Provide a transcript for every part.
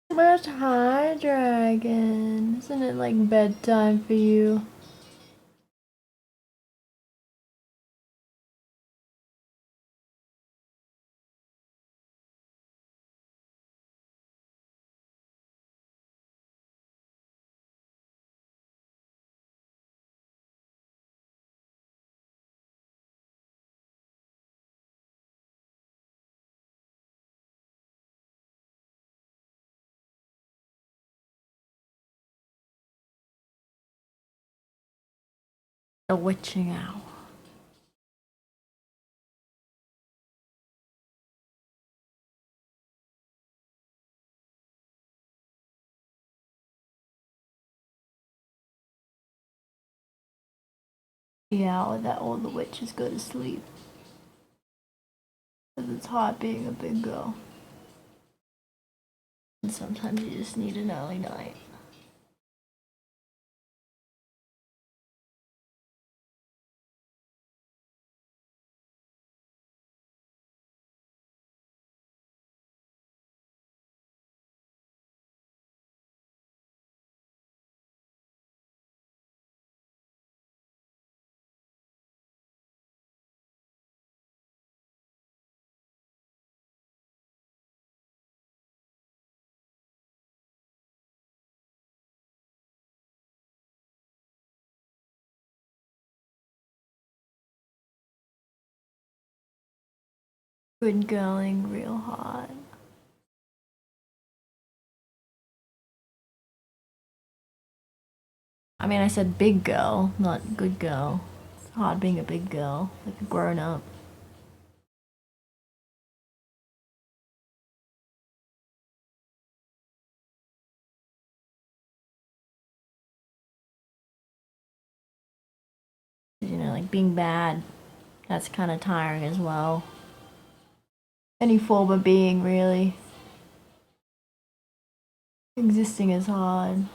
But hi, dragon. Isn't it like bedtime for you? The witching hour. The hour that all the witches go to sleep. Because it's hard being a big girl. And sometimes you just need an early night. Good girling real hard. I mean, I said big girl, not good girl. It's hard being a big girl, like a grown up. You know, like being bad, that's kind of tiring as well. Any form of being, really. Existing is hard.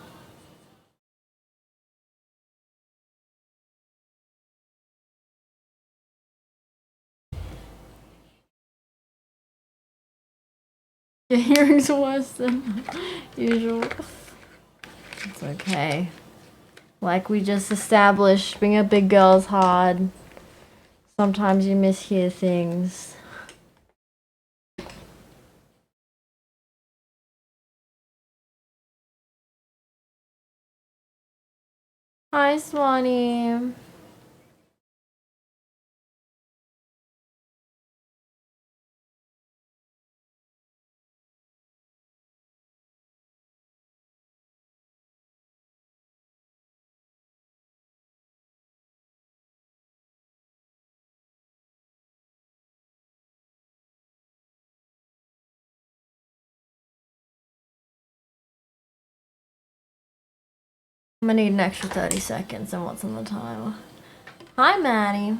Your hearing's worse than usual. It's okay. Like we just established, being a big girl is hard. Sometimes you mishear things. Hi, Swanee. I'm gonna need an extra 30 seconds and what's on the timer. Hi, Maddie.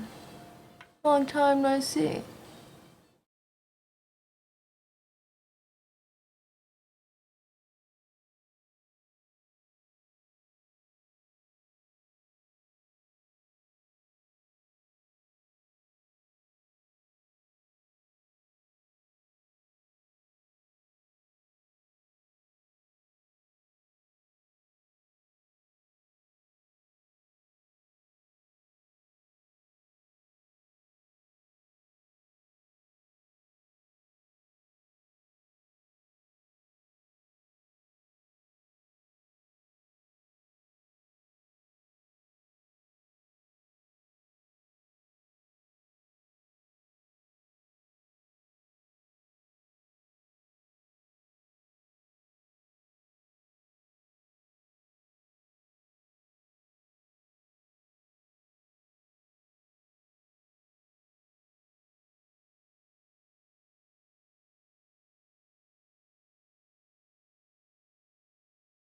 Long time no see.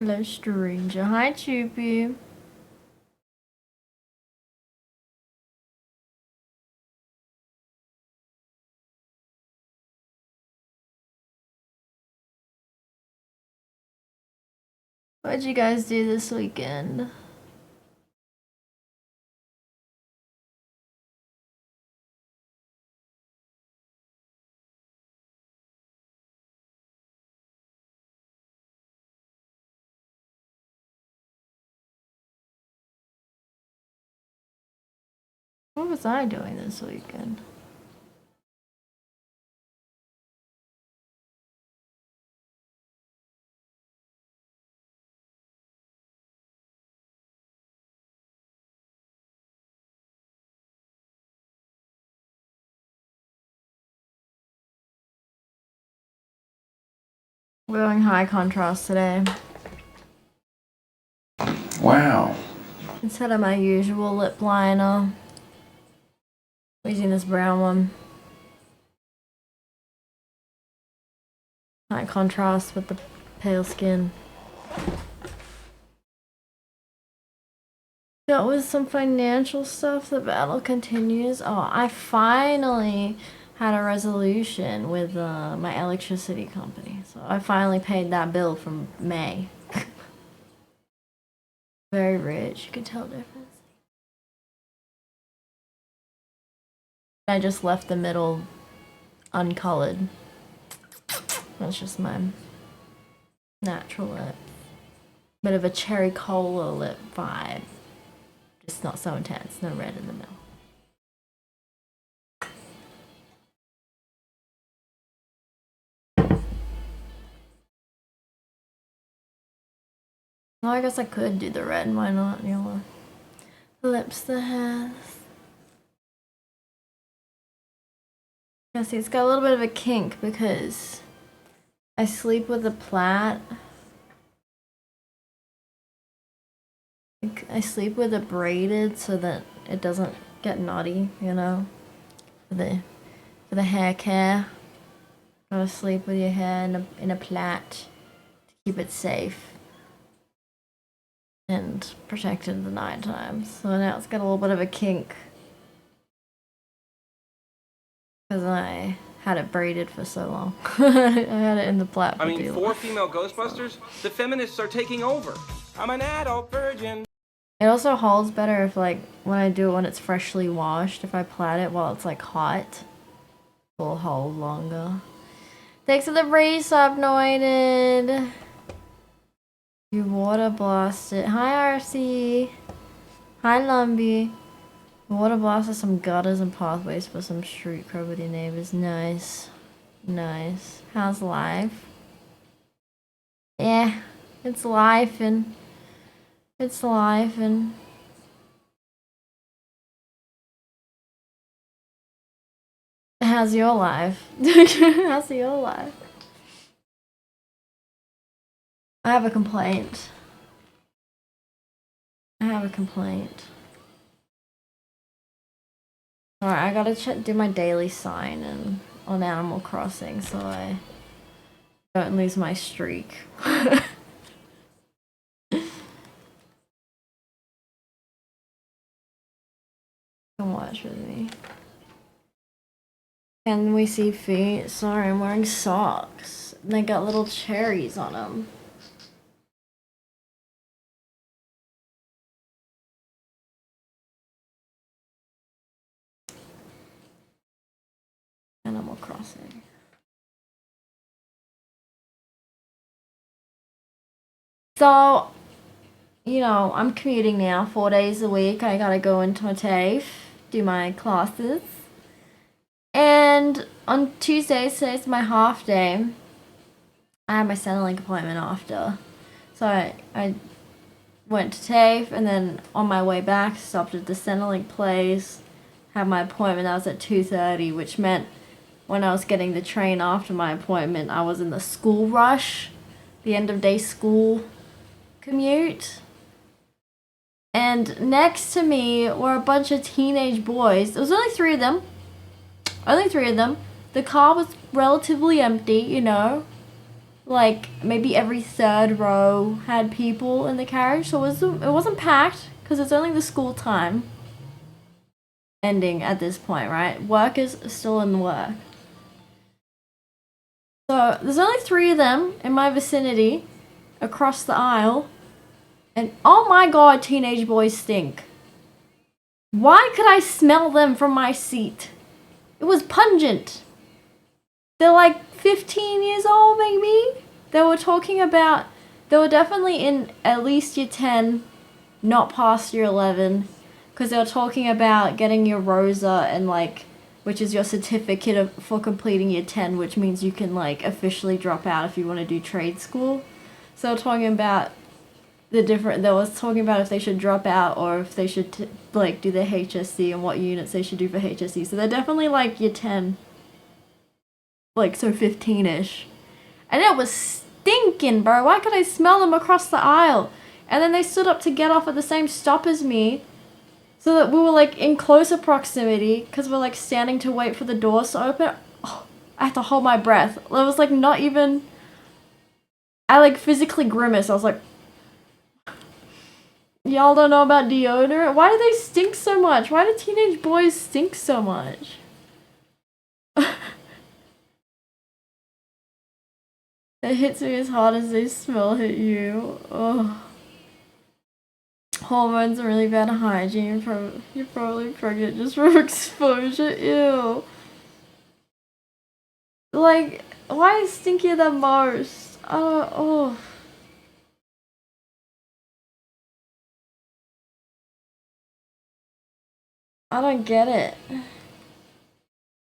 Hello, stranger. Hi, Choopy. What'd you guys do this weekend? What was I doing this weekend? We're going high contrast today. Wow. Instead of my usual lip liner, I'm using this brown one. High contrast with the pale skin. That was some financial stuff. The battle continues. Oh, I finally had a resolution with my electricity company. So I finally paid that bill from May. Very rich. You can tell the difference. I just left the middle uncolored. That's just my natural lip. Bit of a cherry cola lip vibe. Just not so intense. No red in the middle. Well, I guess I could do the red. Why not? Yellow. Lips that has. Yeah, see, it's got a little bit of a kink because I sleep with a plait. I sleep with it braided so that it doesn't get knotty, you know? For the hair care. Gotta sleep with your hair in a plait to keep it safe and protected in the night time. So now it's got a little bit of a kink because I had it braided for so long. I had it in the plait for too long. 4 female Ghostbusters? The feminists are taking over. I'm an adult virgin. It also holds better if, like, when I do it when it's freshly washed, if I plait it while it's, like, hot, it will hold longer. Thanks for the resub, Noited. You water blasted. Hi, RC. Hi, Lumbie. Water blasted some gutters and pathways for some street property neighbors. Nice. Nice. How's life? Yeah, it's life and... It's life and... How's your life? How's your life? I have a complaint. I have a complaint. Alright, I gotta do my daily sign on Animal Crossing so I don't lose my streak. much with me. Can we see feet? Sorry, I'm wearing socks. And they got little cherries on them. Animal Crossing. So, you know, I'm commuting now 4 days a week. I gotta go into a TAFE, do my classes. And on Tuesdays, today's my half day. I had my Centrelink appointment after. So I went to TAFE, and then on my way back, stopped at the Centrelink place, had my appointment. I was at 2:30, which meant when I was getting the train after my appointment, I was in the school rush, the end of day school commute. And next to me were a bunch of teenage boys. There was only three of them. Only three of them. The car was relatively empty, you know. Like, maybe every third row had people in the carriage, so it wasn't packed, because it's only the school time ending at this point, right? Work is still in work. So, there's only three of them in my vicinity, across the aisle, and oh my god, teenage boys stink. Why could I smell them from my seat? It was pungent. They're like 15 years old, maybe? They were definitely in at least year 10, not past year 11, because they were talking about getting your ROSA, and like, which is your certificate for completing year 10, which means you can like officially drop out if you want to do trade school. So they were talking about they was talking about if they should drop out or if they should like do their HSC and what units they should do for HSC. So they're definitely like year 10. Like, so 15-ish. And it was stinking, bro. Why could I smell them across the aisle? And then they stood up to get off at the same stop as me, so that we were, like, in closer proximity, because we're, like, standing to wait for the doors to open. Oh, I had to hold my breath. It was, like, not even... I, like, physically grimaced. I was like... Y'all don't know about deodorant? Why do they stink so much? Why do teenage boys stink so much? It hits me as hard as they smell hit you. Ugh. Hormones are really bad hygiene. You're probably pregnant just from exposure. Ew. Like, why is stinkier than most? Oh. I don't get it. I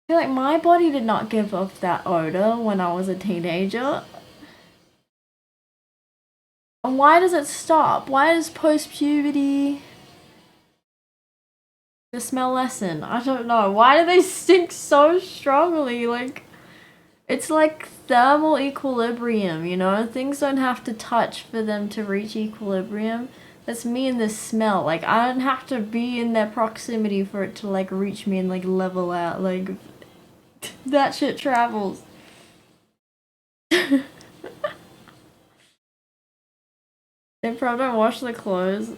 feel like my body did not give off that odor when I was a teenager. And why does it stop? Why does post-puberty the smell lessen? I don't know. Why do they stink so strongly? Like, it's like thermal equilibrium, you know? Things don't have to touch for them to reach equilibrium. That's me and the smell. Like, I don't have to be in their proximity for it to, like, reach me and, like, level out. Like, that shit travels. They probably don't wash the clothes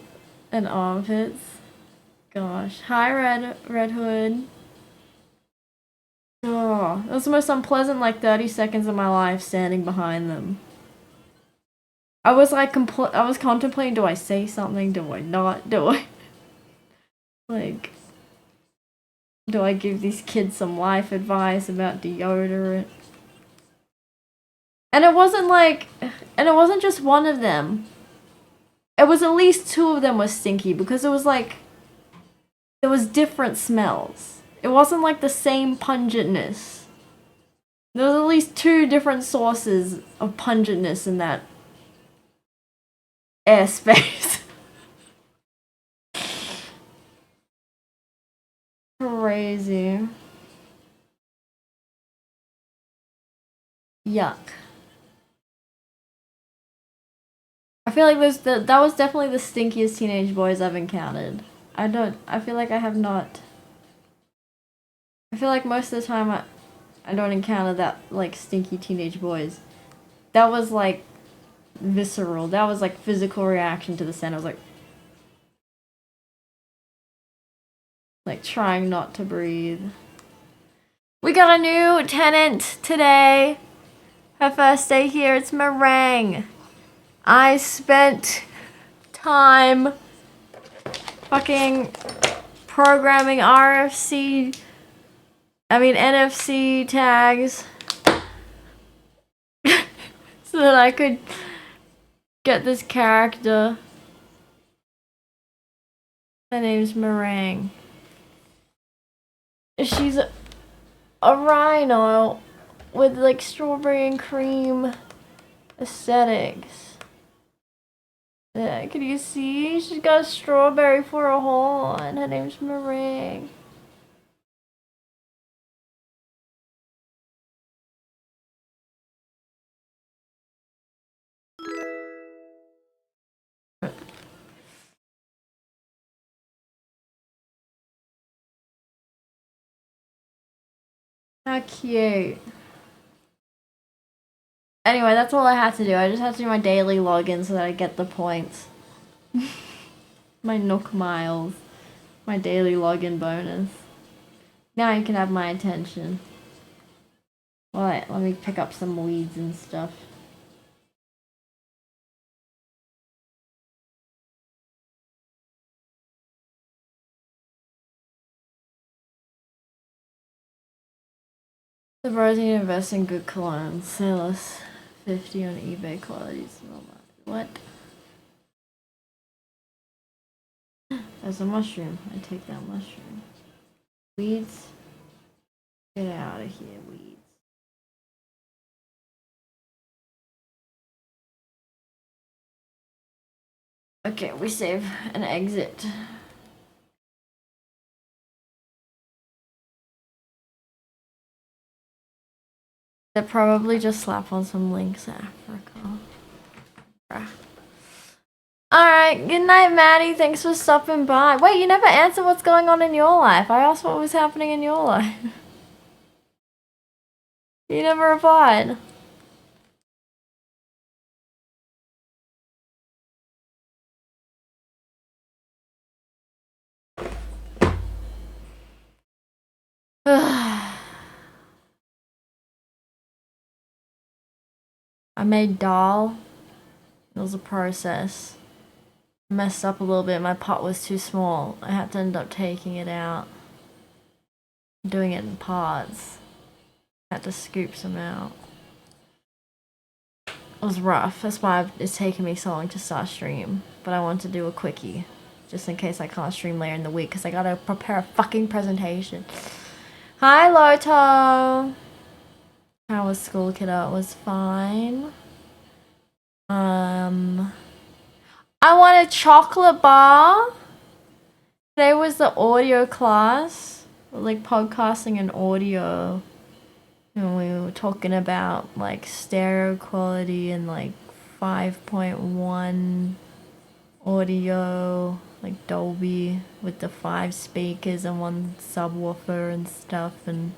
and armpits. Gosh. Hi, Red Hood. Oh, that was the most unpleasant, like, 30 seconds of my life standing behind them. I was, like, I was contemplating, do I say something? Do I not? Do I... Like... Do I give these kids some life advice about deodorant? And it wasn't, like... And it wasn't just one of them. It was at least two of them were stinky, because it was, like... There was different smells. It wasn't like the same pungentness. There was at least two different sources of pungentness in that airspace. Crazy. Yuck. I feel like that was definitely the stinkiest teenage boys I've encountered. I feel like I have not. I feel like most of the time I don't encounter that, like, stinky teenage boys. That was, like, visceral. That was, like, physical reaction to the scent. I was like... Like trying not to breathe. We got a new tenant today. Her first day here. It's Meringue. I spent time fucking programming NFC tags so that I could get this character. Her name's Meringue. She's a rhino with like strawberry and cream aesthetics. Yeah, can you see? She's got a strawberry for a horn. Her name's Meringue. How cute. Anyway, that's all I have to do. I just have to do my daily login so that I get the points. My Nook miles. My daily login bonus. Now you can have my attention. Alright, let me pick up some weeds and stuff. The Rose need to invest in good cologne. Sell us 50 on eBay qualities. What? There's a mushroom. I take that mushroom. Weeds? Get out of here, weeds. Okay, we save and exit. They probably just slap on some links Africa. Alright, good night, Maddie. Thanks for stopping by. Wait, you never answered what's going on in your life. I asked what was happening in your life. You never replied. I made dal. It was a process. Messed up a little bit. My pot was too small. I had to end up taking it out. Doing it in parts. Had to scoop some out. It was rough. That's why it's taken me so long to start stream. But I want to do a quickie. Just in case I can't stream later in the week. Because I gotta prepare a fucking presentation. Hi, Loto! How was school, kiddo? It was fine. I want a chocolate bar. Today was the audio class. Like podcasting and audio. And we were talking about like stereo quality and like 5.1 audio, like Dolby with the 5 speakers and 1 subwoofer and stuff, and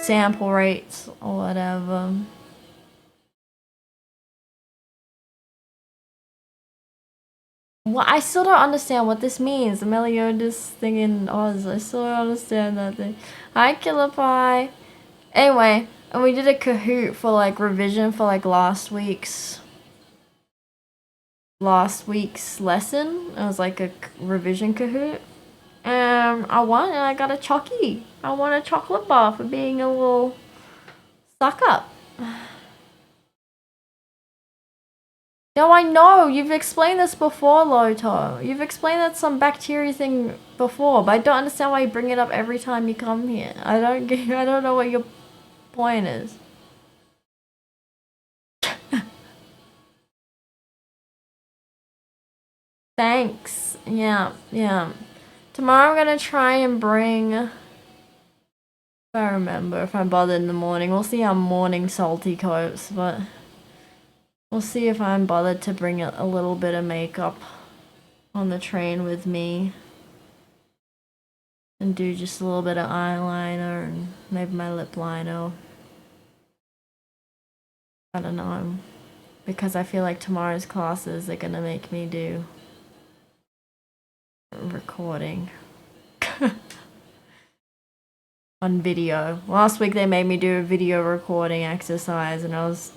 sample rates or whatever. Well, I still don't understand what this means. The Meliodas thing in Oz. I still don't understand that thing. Hi, Killer Pie. Anyway, and we did a Kahoot for like revision for like last week's lesson. It was like a revision Kahoot. I won and I got a Chucky. I won a chocolate bar for being a little suck up. No, I know. You've explained this before, Loto. You've explained that some bacteria thing before, but I don't understand why you bring it up every time you come here. I don't know what your point is. Thanks. Yeah. Tomorrow I'm gonna try and bring... If I remember, if I bother in the morning. We'll see how morning salty coats, but... We'll see if I'm bothered to bring a little bit of makeup on the train with me. And do just a little bit of eyeliner and maybe my lip liner. I don't know. Because I feel like tomorrow's classes are gonna make me do recording. on video. Last week they made me do a video recording exercise, and I was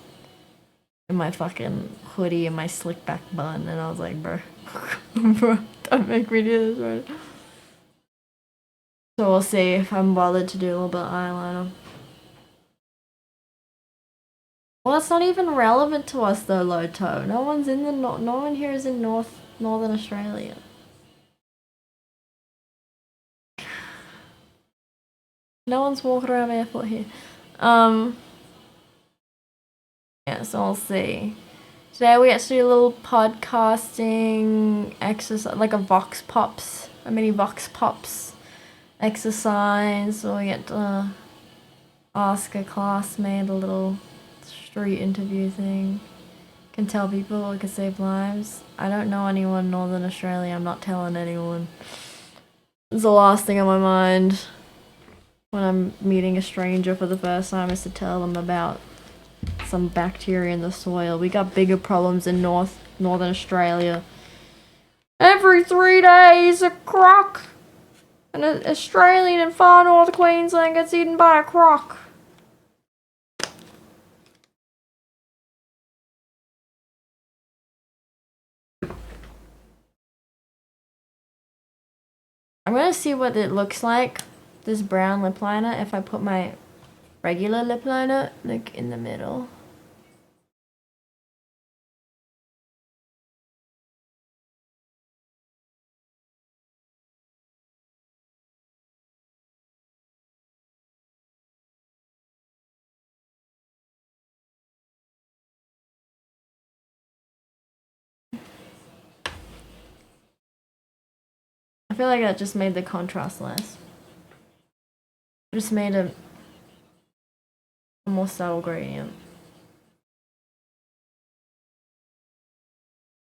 in my fucking hoodie and my slick back bun, and I was like, bro, bro, don't make me do this, bro. So we'll see if I'm bothered to do a little bit of eyeliner. Well, it's not even relevant to us though, Loto. No one's in the no one here is in Northern Australia. No one's walking around barefoot here. Yeah, so I'll see. Today we actually do a little podcasting exercise, like a mini Vox Pops exercise. So we get to ask a classmate a little street interview thing. Can tell people, it can save lives. I don't know anyone in Northern Australia. I'm not telling anyone. It's the last thing on my mind when I'm meeting a stranger for the first time is to tell them about some bacteria in the soil. We got bigger problems in Northern Australia. Every 3 days, a croc, an Australian in far north Queensland gets eaten by a croc. I'm gonna see what it looks like, this brown lip liner, if I put my regular lip liner, like, in the middle. I feel like that just made the contrast less. Just made a more subtle gradient.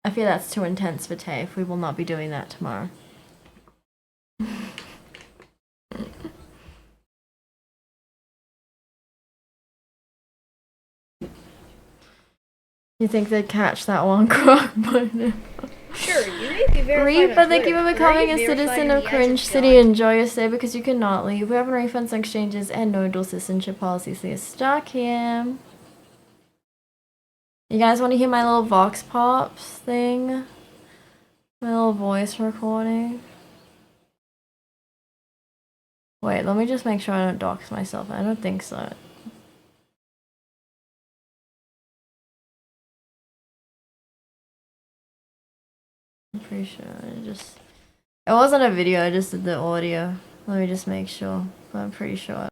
I feel that's too intense for TAFE. We will not be doing that tomorrow. You think they'd catch that one croc by now? Sure, you may be verified Reaper, on thank you Twitter. for becoming You're a verified citizen in of the Cringe Edge of City. God. Enjoy your stay because you cannot leave. We have no refunds, exchanges, and no dual citizenship policies, so you're stuck here. You guys want to hear my little Vox Pops thing? My little voice recording? Wait, let me just make sure I don't dox myself. I don't think so. I'm pretty sure it wasn't a video, I just did the audio. Let me just make sure, but I'm pretty sure.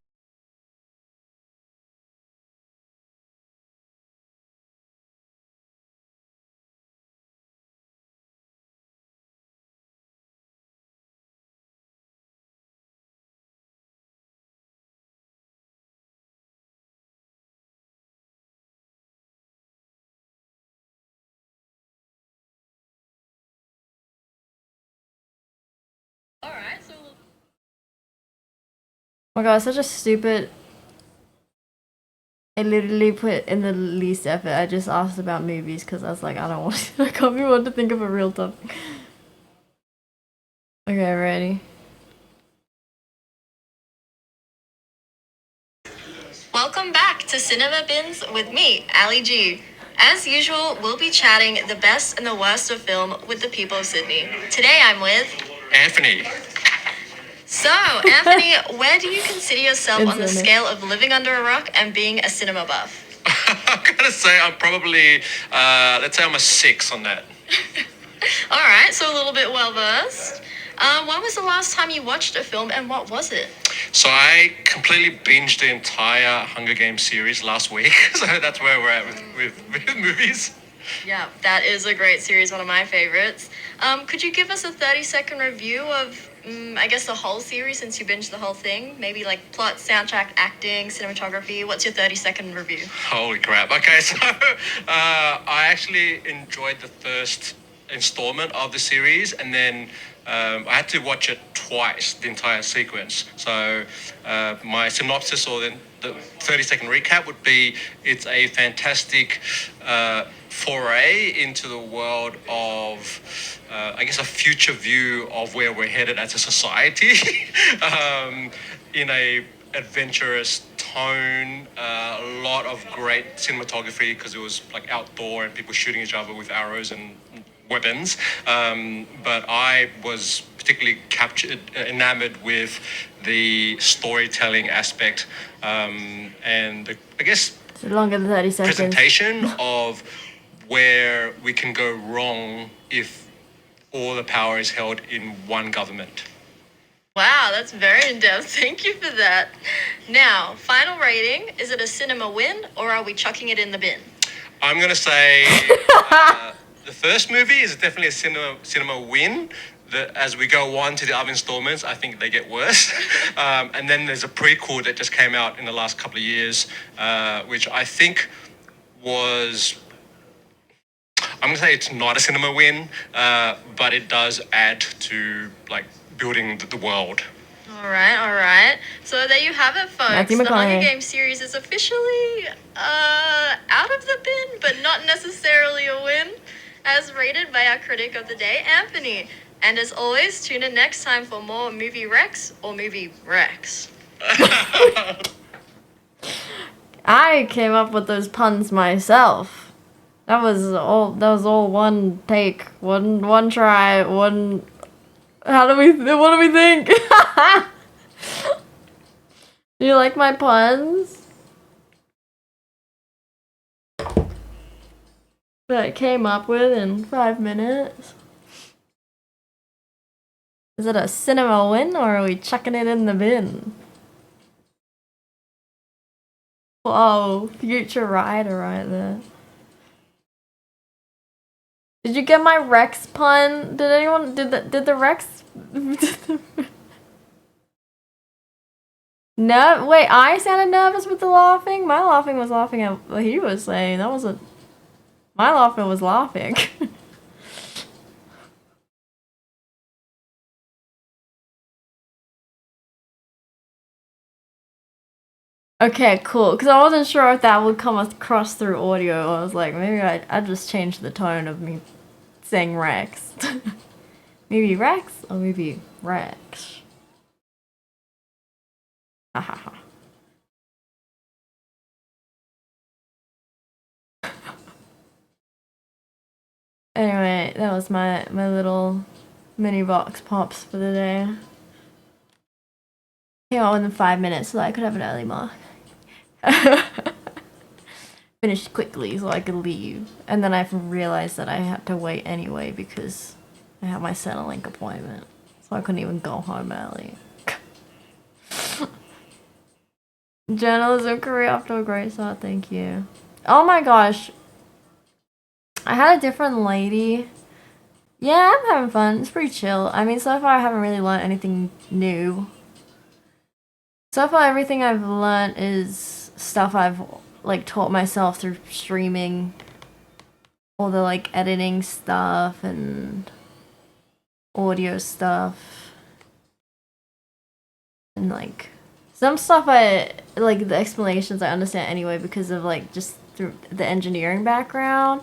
Alright, so Oh my god, such a stupid. I literally put in the least effort. I just asked about movies because I was like, I don't want to, I can't be want to think of a real topic. Okay, ready? Welcome back to Cinema Bins with me, Ali G. As usual, we'll be chatting the best and the worst of film with the people of Sydney. Today I'm with Anthony. So, Anthony, where do you consider yourself on the scale of living under a rock and being a cinema buff? I'm gonna say I'm probably, let's say I'm a 6 on that. Alright, so a little bit well versed. When was the last time you watched a film and what was it? So I completely binged the entire Hunger Games series last week. So that's where we're at with movies. Yeah, that is a great series, one of my favorites. Could you give us a 30-second review of, I guess, the whole series since you binged the whole thing? Maybe like plot, soundtrack, acting, cinematography. What's your 30-second review? Holy crap. Okay, so I actually enjoyed the first installment of the series, and then I had to watch it twice, the entire sequence. So my synopsis or the 30-second recap would be, it's a fantastic foray into the world of, I guess, a future view of where we're headed as a society in a adventurous tone, a lot of great cinematography because it was like outdoor and people shooting each other with arrows and weapons. But I was particularly enamored with the storytelling aspect, and I guess It's longer than 30 seconds. presentation of where we can go wrong if all the power is held in one government. Wow, that's very in-depth. Thank you for that. Now, final rating. Is it a cinema win or are we chucking it in the bin? I'm going to say the first movie is definitely a cinema win. As we go on to the other installments, I think they get worse. And then there's a prequel that just came out in the last couple of years, which I think was... I'm going to say it's not a cinema win, but it does add to, like, building the world. All right. So there you have it, folks. Matthew The Hunger McConaughey. Games series is officially out of the bin, but not necessarily a win, as rated by our critic of the day, Anthony. And as always, tune in next time for more Movie Rex or Movie Rex. I came up with those puns myself. That was all one take, one try, one. What do we think? Do you like my puns? That I came up with in 5 minutes. Is it a cinema win or are we chucking it in the bin? Whoa, future rider right there. Did you get my Rex pun? Did anyone did the Rex No, wait, I sounded nervous with the laughing? My laughing was laughing at what he was saying. That wasn't my laughing was laughing. Okay, cool. Because I wasn't sure if that would come across through audio. I was like, maybe I'd just change the tone of me saying Rex. Maybe Rex or maybe Rex. Ha ha ha. Anyway, that was my little mini box pops for the day. Came out within 5 minutes so that I could have an early mark. Finished quickly so I could leave. And then I realized that I had to wait anyway because I had my Centrelink appointment. So I couldn't even go home early. Journalism career off to a great start, thank you. Oh my gosh. I had a different lady. Yeah, I'm having fun. It's pretty chill. I mean, so far I haven't really learned anything new. So far, everything I've learned is stuff I've, like, taught myself through streaming. All the, like, editing stuff and audio stuff. And, like, some stuff like, the explanations I understand anyway because of, like, just through the engineering background.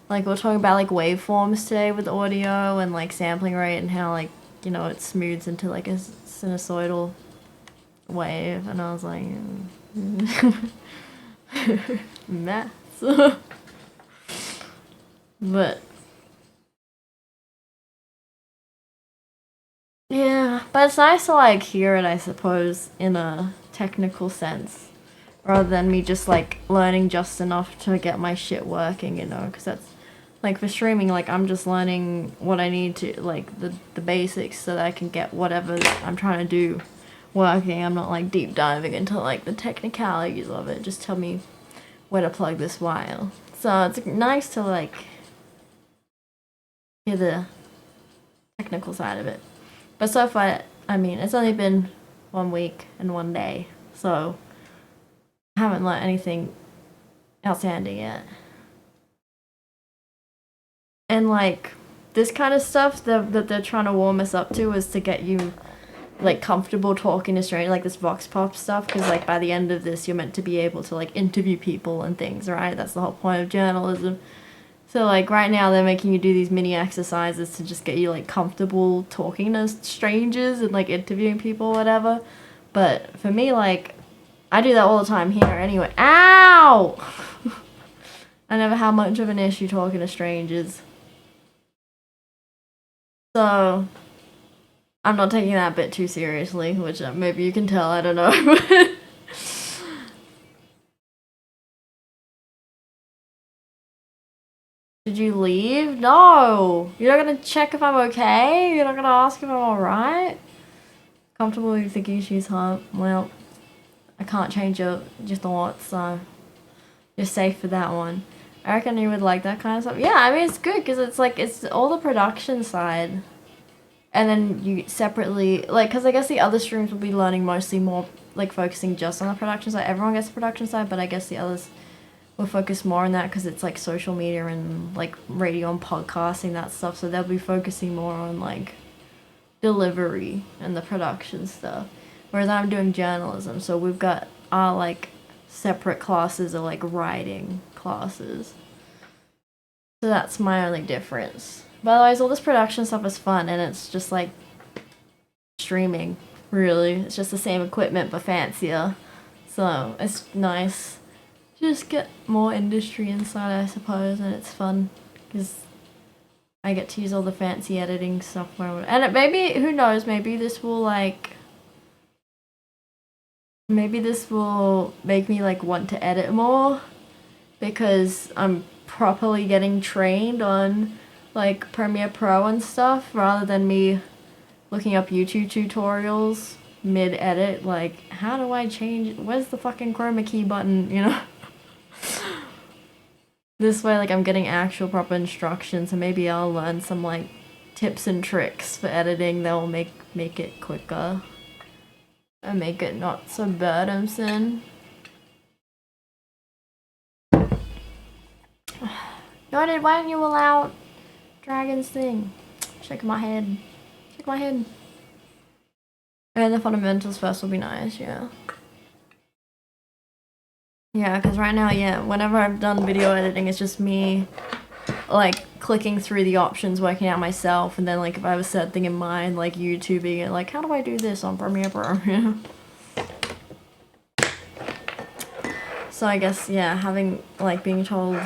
Like, we're talking about, like, waveforms today with audio and, like, sampling rate and how, like, you know, it smooths into, like, a sinusoidal wave, and I was like, maths. But yeah, but it's nice to like hear it, I suppose, in a technical sense, rather than me just like learning just enough to get my shit working, you know, because that's like for streaming, like I'm just learning what I need to, like the basics so that I can get whatever I'm trying to do working. I'm not like deep diving into like the technicalities of it. Just tell me where to plug this wire. So it's nice to like hear the technical side of it. But so far, I mean, it's only been 1 week and 1 day, so I haven't learned anything outstanding yet. And like this kind of stuff that they're trying to warm us up to is to get you like comfortable talking to strangers, like this vox pop stuff, because like by the end of this you're meant to be able to like interview people and things, right? That's the whole point of journalism. So like right now they're making you do these mini exercises to just get you like comfortable talking to strangers and like interviewing people or whatever. But for me, like, I do that all the time here anyway. Ow! I never had much of an issue talking to strangers. So, I'm not taking that bit too seriously, which maybe you can tell, I don't know. Did you leave? No! You're not gonna check if I'm okay? You're not gonna ask if I'm alright? Comfortable with thinking she's hot? Well, I can't change your thoughts, so you're safe for that one. I reckon you would like that kind of stuff. Yeah, I mean, it's good because it's like, it's all the production side. And then you separately, like, because I guess the other streams will be learning mostly more, like, focusing just on the production side. Everyone gets the production side, but I guess the others will focus more on that because it's, like, social media and, like, radio and podcasting, that stuff. So they'll be focusing more on, like, delivery and the production stuff. Whereas I'm doing journalism, so we've got our, like, separate classes are, like, writing classes. So that's my only difference. But otherwise, all this production stuff is fun, and it's just like streaming, really. It's just the same equipment, but fancier. So it's nice. Just get more industry inside, I suppose, and it's fun. Because I get to use all the fancy editing software. And it maybe, who knows, maybe this will, like... Maybe this will make me, like, want to edit more. Because I'm properly getting trained on... like Premiere Pro and stuff, rather than me looking up YouTube tutorials mid-edit, like, how do I change, where's the fucking chroma key button, you know? This way, like, I'm getting actual proper instructions, and maybe I'll learn some, like, tips and tricks for editing that will make it quicker. And make it not so burdensome. Noted, why don't you allow Dragon's thing? Shake my head. Shake my head. And the fundamentals first will be nice, yeah. Yeah, because right now, yeah, whenever I've done video editing, it's just me, like, clicking through the options, working out myself, and then, like, if I have a certain thing in mind, like, YouTubing it, like, how do I do this on Premiere Pro, you know? So I guess, yeah, having, like, being told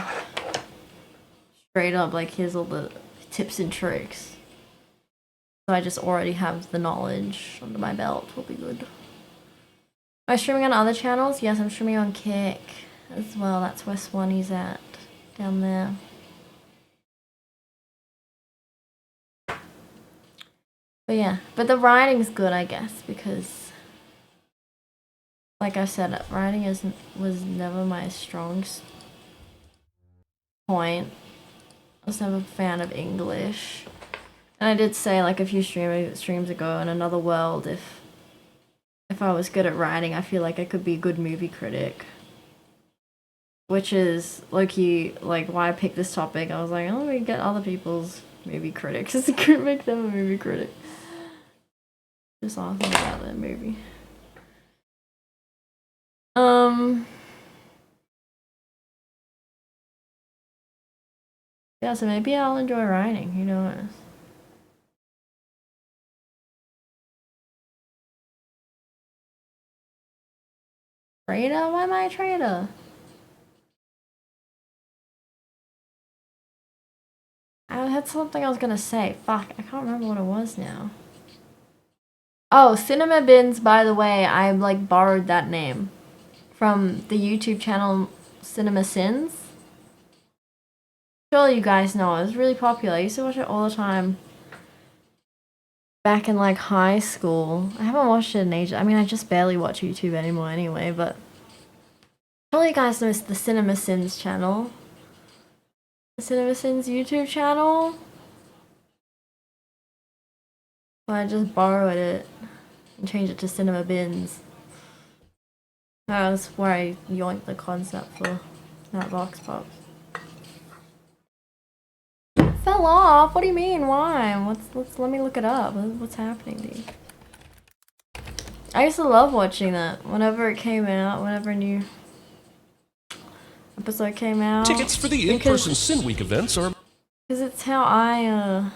straight up, like, here's all the tips and tricks. So I just already have the knowledge under my belt, will be good. Am I streaming on other channels? Yes, I'm streaming on Kick as well. That's where Swanee's at, down there. But yeah, but the writing's good, I guess, because, like I said, writing was never my strong point. I was never a fan of English. And I did say, like, a few streams ago, in another world, if I was good at writing, I feel like I could be a good movie critic. Which is, low-key, like, why I picked this topic. I was like, oh, let me get other people's movie critics. Just to make them a movie critic. Just awesome about that movie. Yeah, so maybe I'll enjoy writing, who knows? Trader? Why am I a trader? I had something I was gonna say. Fuck, I can't remember what it was now. Oh, Cinema Bins, by the way, I, like, borrowed that name from the YouTube channel Cinema Sins. Surely you guys know, it was really popular. I used to watch it all the time. Back in, like, high school. I haven't watched it in ages. I mean, I just barely watch YouTube anymore anyway, but... Surely you guys know it's the Cinema Sins channel. The Cinema Sins YouTube channel. So I just borrowed it and changed it to Cinema Bins. That's where I yoinked the concept for that Vox Pops. Fell off? What do you mean? Why? Let me look it up. What's happening, dude? I used to love watching that whenever it came out, whenever a new episode came out. Tickets for the in-person Sin Week events are... Because it's how I, oh,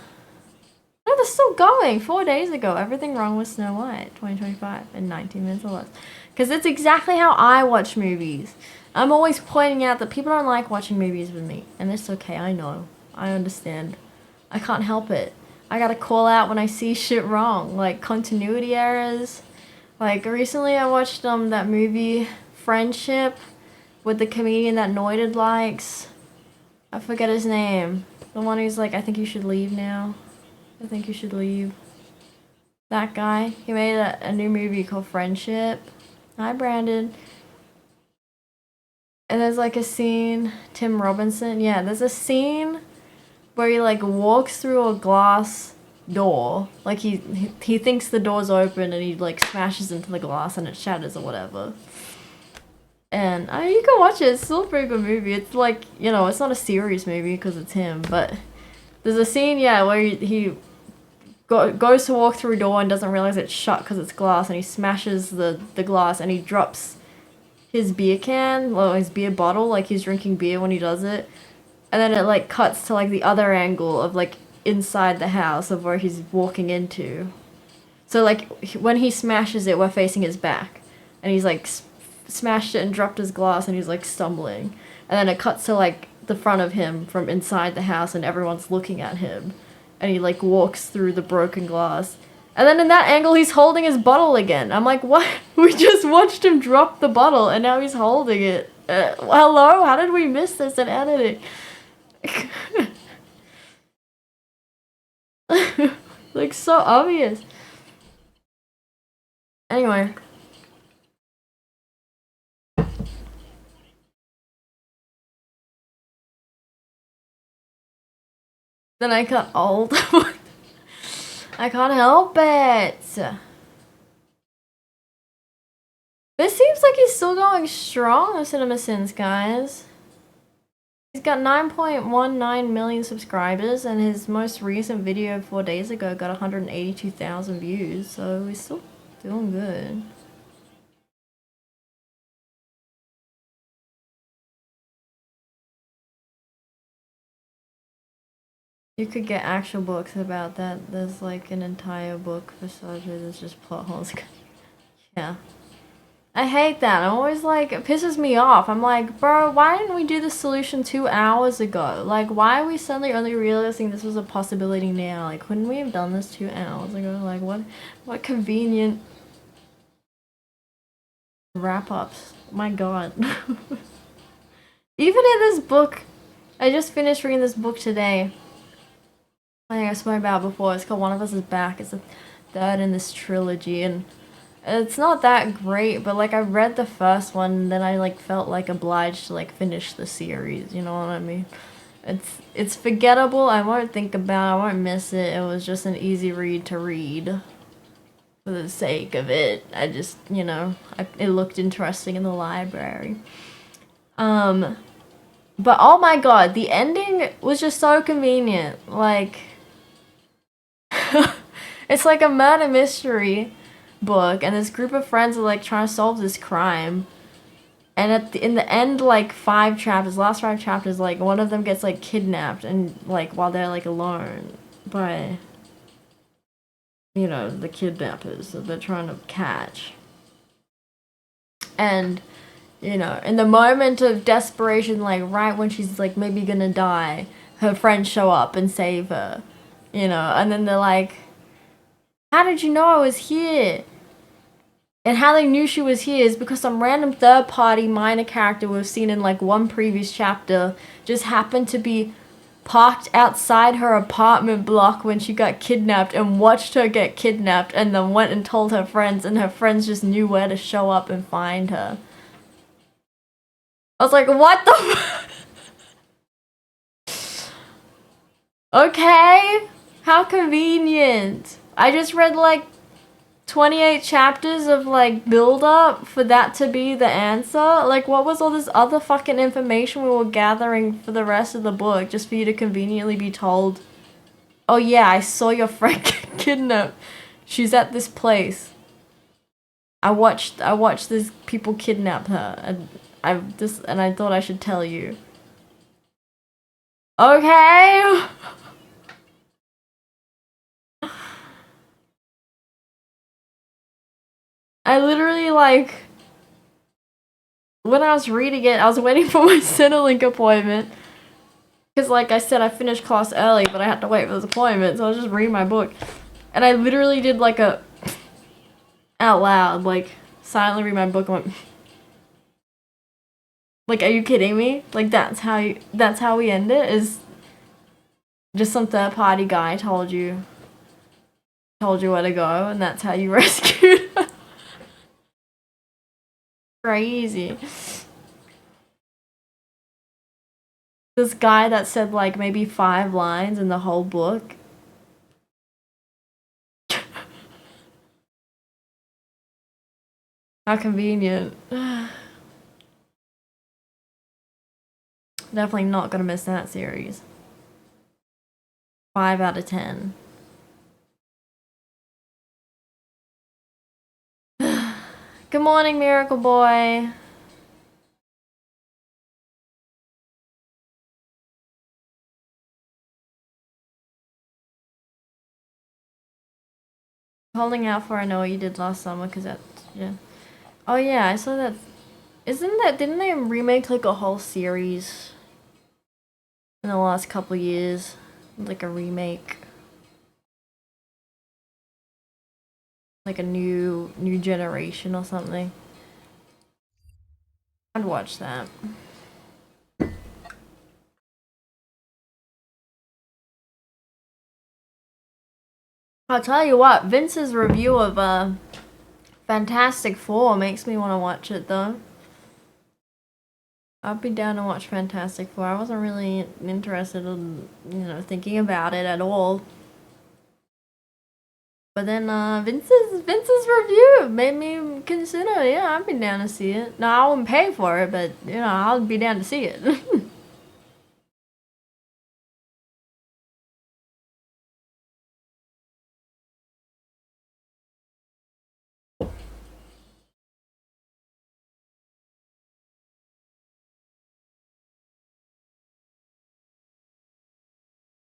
they're so going. 4 days ago, everything wrong with Snow White 2025 in 19 minutes or less. Because it's exactly how I watch movies. I'm always pointing out that people don't like watching movies with me. And it's okay, I know. I understand. I can't help it. I gotta call out when I see shit wrong. Like continuity errors. Like recently I watched that movie Friendship with the comedian that Noided likes. I forget his name. The one who's like, I think you should leave now. I think you should leave. That guy. He made a new movie called Friendship. Hi, Brandon. And there's like a scene, Tim Robinson. Yeah, there's a scene where he like walks through a glass door. Like he thinks the door's open and he like smashes into the glass and it shatters or whatever. And you can watch it. It's still a pretty good movie. It's like, you know, it's not a serious movie because it's him, but there's a scene, yeah, where he goes to walk through a door and doesn't realize it's shut because it's glass, and he smashes the glass and he drops his beer can, or his beer bottle, like he's drinking beer when he does it. And then it like cuts to like the other angle of like inside the house of where he's walking into. So like when he smashes it, we're facing his back, and he's like smashed it and dropped his glass and he's like stumbling. And then it cuts to like the front of him from inside the house and everyone's looking at him. And he like walks through the broken glass. And then in that angle he's holding his bottle again. I'm like, what? We just watched him drop the bottle and now he's holding it. Hello? How did we miss this in editing? Like so obvious. Anyway. Then I got old. I can't help it. This seems like he's still going strong, CinemaSins, guys. He's got 9.19 million subscribers, and his most recent video 4 days ago got 182,000 views, so he's still doing good. You could get actual books about that. There's like an entire book for Saja that's just plot holes. Yeah. I hate that. I'm always like, it pisses me off. I'm like, bro, why didn't we do the solution 2 hours ago? Like, why are we suddenly only realizing this was a possibility now? Like, couldn't we have done this 2 hours ago? Like, what convenient wrap-ups. My god. Even in this book, I just finished reading this book today. I think I spoke about it before. It's called One of Us is Back. It's the third in this trilogy, and it's not that great, but like I read the first one and then I like felt like obliged to like finish the series, you know what I mean? It's forgettable. I won't think about it. I won't miss it. It was just an easy read to read for the sake of it. I just, you know, it looked interesting in the library. But oh my god, the ending was just so convenient. Like it's like a murder mystery book, and this group of friends are like trying to solve this crime. And in the end, like 5 chapters, last 5 chapters, like one of them gets like kidnapped, and like while they're like alone by, you know, the kidnappers that they're trying to catch. And you know, in the moment of desperation, like right when she's like maybe gonna die, her friends show up and save her. You know, and then they're like, how did you know I was here? And how they knew she was here is because some random third-party minor character we've seen in like one previous chapter just happened to be parked outside her apartment block when she got kidnapped and watched her get kidnapped, and then went and told her friends, and her friends just knew where to show up and find her. I was like, what the Okay? How convenient. I just read like 28 chapters of like build up for that to be the answer. Like, what was all this other fucking information we were gathering for the rest of the book just for you to conveniently be told, oh yeah, I saw your friend get kidnapped. She's at this place. I watched these people kidnap her, and I thought I should tell you. Okay. I literally, like, when I was reading it, I was waiting for my Centrelink appointment. Because, like I said, I finished class early, but I had to wait for this appointment, so I was just reading my book. And I literally did, like, a... out loud, like, silently read my book and went... Like, are you kidding me? Like, that's how we end it? Is just some third-party guy told you where to go, and that's how you rescued her. Crazy. This guy that said, like, maybe 5 lines in the whole book. How convenient. Definitely not gonna miss that series. 5 out of 10. Good morning, Miracle Boy. Holding out for I Know What You Did Last Summer, because that's, yeah. Oh yeah, I saw that. Didn't they remake like a whole series in the last couple years? Like a remake. Like a new generation or something. I'd watch that. I'll tell you what, Vince's review of Fantastic Four makes me want to watch it though. I'd be down to watch Fantastic Four. I wasn't really interested in, thinking about it at all. But then Vince's review made me consider, yeah, I'd be down to see it. No, I wouldn't pay for it, but I'll be down to see it.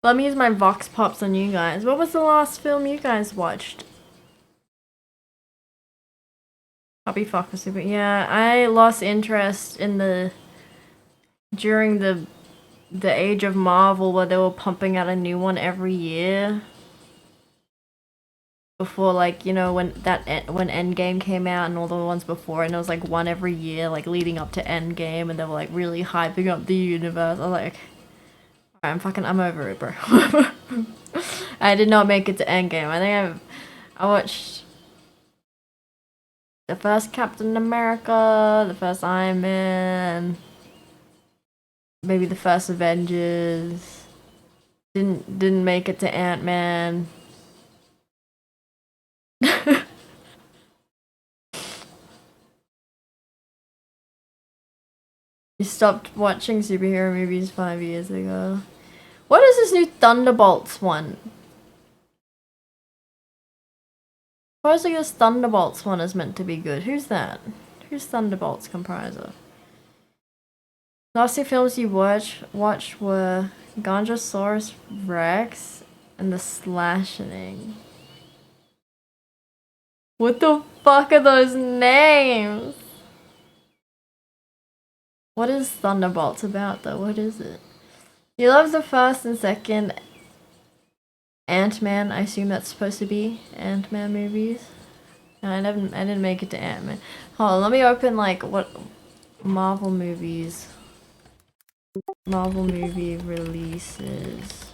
Let me use my Vox Pops on you guys. What was the last film you guys watched? I'll be fucking stupid. Yeah, I lost interest in during the age of Marvel where they were pumping out a new one every year. Before, like, when Endgame came out and all the ones before, and it was like one every year, like leading up to Endgame, and they were like really hyping up the universe. I was like, I'm over it, bro. I did not make it to Endgame. I think I watched the first Captain America, the first Iron Man, maybe the first Avengers. Didn't make it to Ant-Man. You stopped watching superhero movies 5 years ago. What is this new Thunderbolts one? Supposedly this Thunderbolts one is meant to be good. Who's that? Who's Thunderbolts comprised of? Last two films you watched were Gonjosaurus Rex and The Slashing. What the fuck are those names? What is Thunderbolts about though? What is it? You love the first and second Ant-Man. I assume that's supposed to be Ant-Man movies. No, I didn't make it to Ant-Man. Hold on, let me open like what Marvel movies. Marvel movie releases.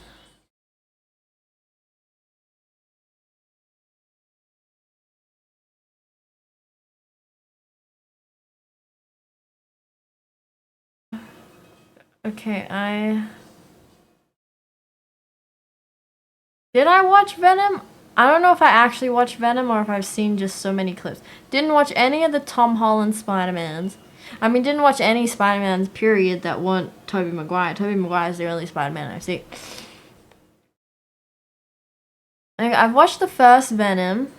Okay, did I watch Venom? I don't know if I actually watched Venom or if I've seen just so many clips. Didn't watch any of the Tom Holland Spider-Mans. I mean, didn't watch any Spider-Mans, period, that weren't Tobey Maguire. Tobey Maguire is the only Spider-Man I've seen. I've watched the first Venom.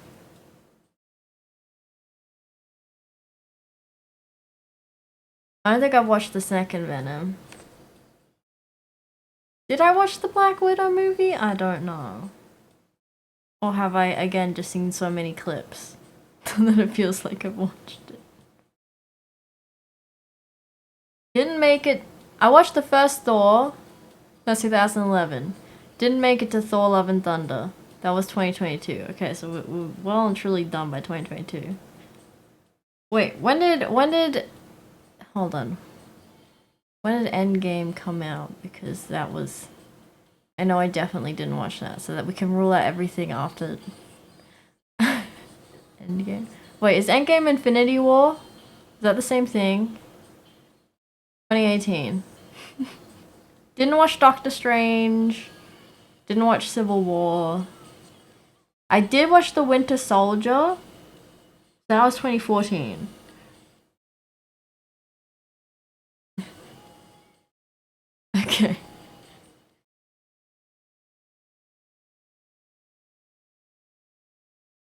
I don't think I've watched the second Venom. Did I watch the Black Widow movie? I don't know. Or have I, again, just seen so many clips? then it feels like I've watched it. Didn't make it. I watched the first Thor. That's 2011. Didn't make it to Thor: Love and Thunder. That was 2022. Okay, so we're well and truly done by 2022. Wait, when did? Hold on. When did Endgame come out? Because that was. I know I definitely didn't watch that, so that we can rule out everything after Endgame. Wait, is Endgame Infinity War? Is that the same thing? 2018. Didn't watch Doctor Strange. Didn't watch Civil War. I did watch The Winter Soldier. That was 2014. Okay.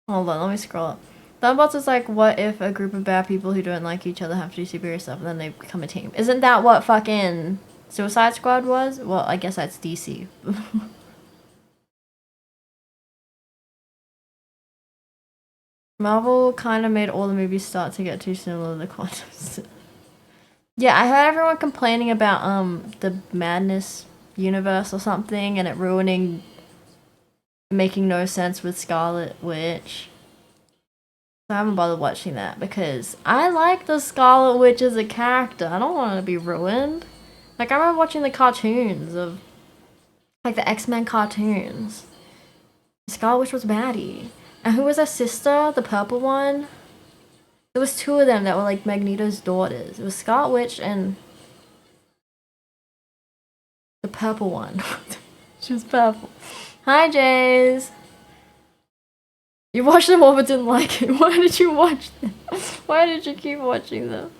Hold on, let me scroll up. Thunderbolts is like, what if a group of bad people who don't like each other have to do superior stuff and then they become a team? Isn't that what fucking Suicide Squad was? Well, I guess that's DC. Marvel kind of made all the movies start to get too similar to the quantum. Yeah, I heard everyone complaining about the Madness universe or something and it ruining, making no sense with Scarlet Witch. So I haven't bothered watching that because I like the Scarlet Witch as a character. I don't want her to be ruined. Like I remember watching the cartoons of like the X-Men cartoons. Scarlet Witch was baddie. And who was her sister? The purple one? There was two of them that were like Magneto's daughters. It was Scarlet Witch and the purple one. She was purple. Hi, Jays. You watched them all but didn't like it. Why did you watch them? Why did you keep watching them?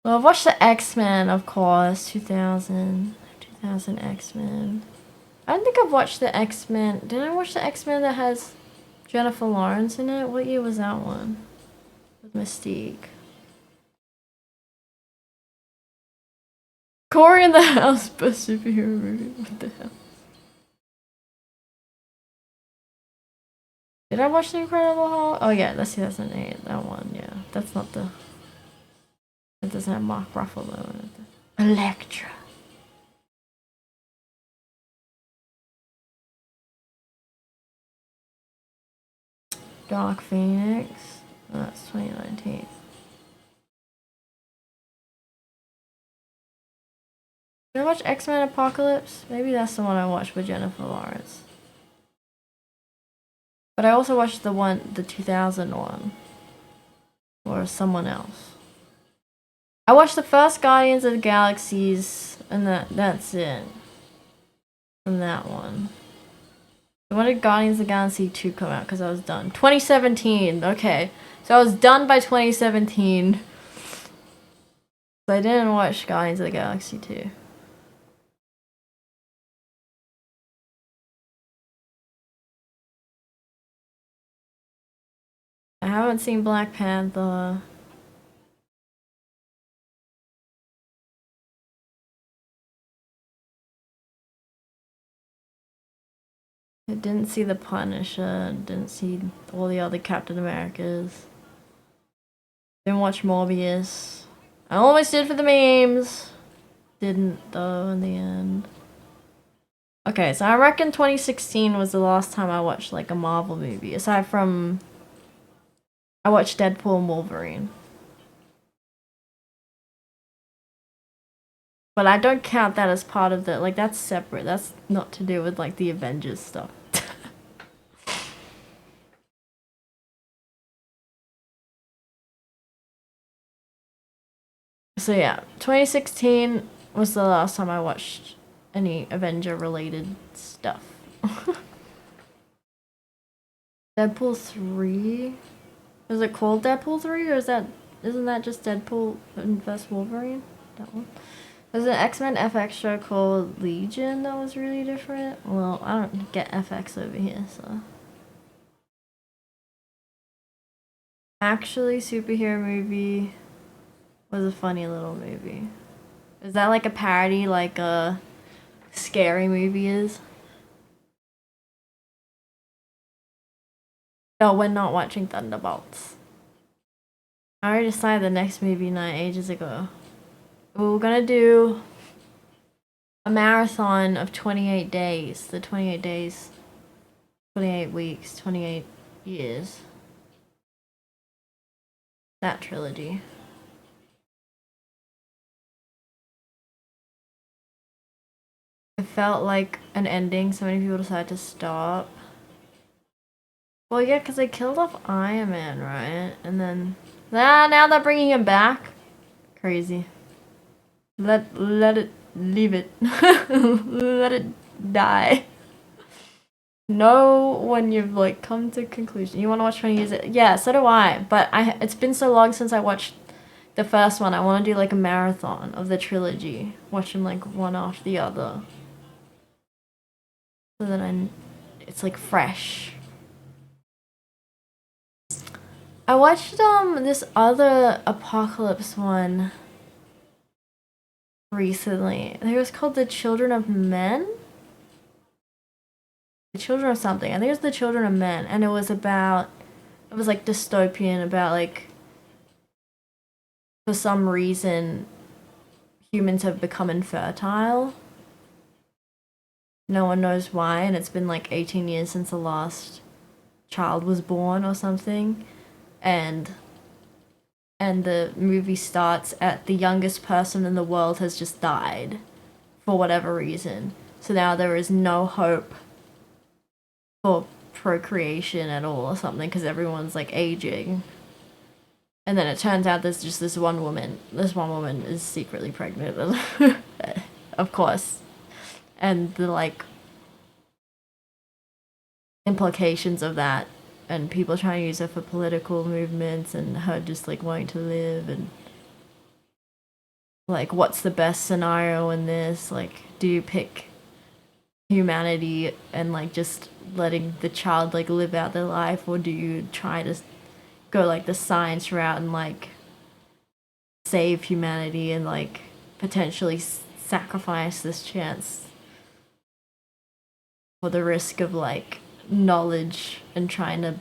Well, I've watched the X-Men, of course. 2000 X-Men. I don't think I've watched the X-Men. Did I watch the X-Men that has Jennifer Lawrence in it? What year was that one? With Mystique. Corey in the House, best superhero movie. What the hell? Did I watch The Incredible Hulk? Oh yeah, that's 2008. That one, yeah. That's not the... It doesn't have Mark Ruffalo in it. Elektra. Dark Phoenix. Oh, that's 2019. Did I watch X-Men Apocalypse? Maybe that's the one I watched with Jennifer Lawrence. But I also watched the 2000 one. Or someone else. I watched the first Guardians of the Galaxies, and that's it. From that one. When did Guardians of the Galaxy 2 come out? Because I was done. 2017, okay. So I was done by 2017. But I didn't watch Guardians of the Galaxy 2. I haven't seen Black Panther. I didn't see The Punisher. Didn't see all the other Captain Americas. Didn't watch Morbius. I almost did for the memes. Didn't though in the end. Okay, so I reckon 2016 was the last time I watched like a Marvel movie. Aside from... I watched Deadpool and Wolverine. But I don't count that as part of the... Like, that's separate. That's not to do with, like, the Avengers stuff. So, yeah. 2016 was the last time I watched any Avenger-related stuff. Deadpool 3? Is it called Deadpool 3? Or isn't that just Deadpool vs. Wolverine? That one? There's an X-Men FX show called Legion that was really different. Well, I don't get FX over here, so. Actually, superhero movie was a funny little movie. Is that like a parody like a Scary Movie is? No, we're not watching Thunderbolts. I already decided the next movie night ages ago. We were gonna do a marathon of 28 days. The 28 days, 28 weeks, 28 years. That trilogy. It felt like an ending. So many people decided to stop. Well, yeah, because they killed off Iron Man, right? And then... now they're bringing him back. Crazy. Let it... leave it. Let it die. Know when you've, like, come to conclusion. You want to watch 20 years? Yeah, so do I. But it's been so long since I watched the first one. I want to do, like, a marathon of the trilogy. Watch them, like, one after the other. So that it's, like, fresh. I watched this other Apocalypse one recently. I think it was called The Children of Men. The Children of something. I think it was The Children of Men, and it was like dystopian about like for some reason humans have become infertile. No one knows why, and it's been like 18 years since the last child was born or something. And the movie starts at the youngest person in the world has just died for whatever reason. So now there is no hope for procreation at all or something because everyone's like aging. And then it turns out there's just this one woman. This one woman is secretly pregnant, of course. And the like implications of that. And people trying to use her for political movements and her just like wanting to live and like what's the best scenario in this? Like, do you pick humanity and like just letting the child like live out their life, or do you try to go like the science route and like save humanity and like potentially sacrifice this chance for the risk of like knowledge and trying to,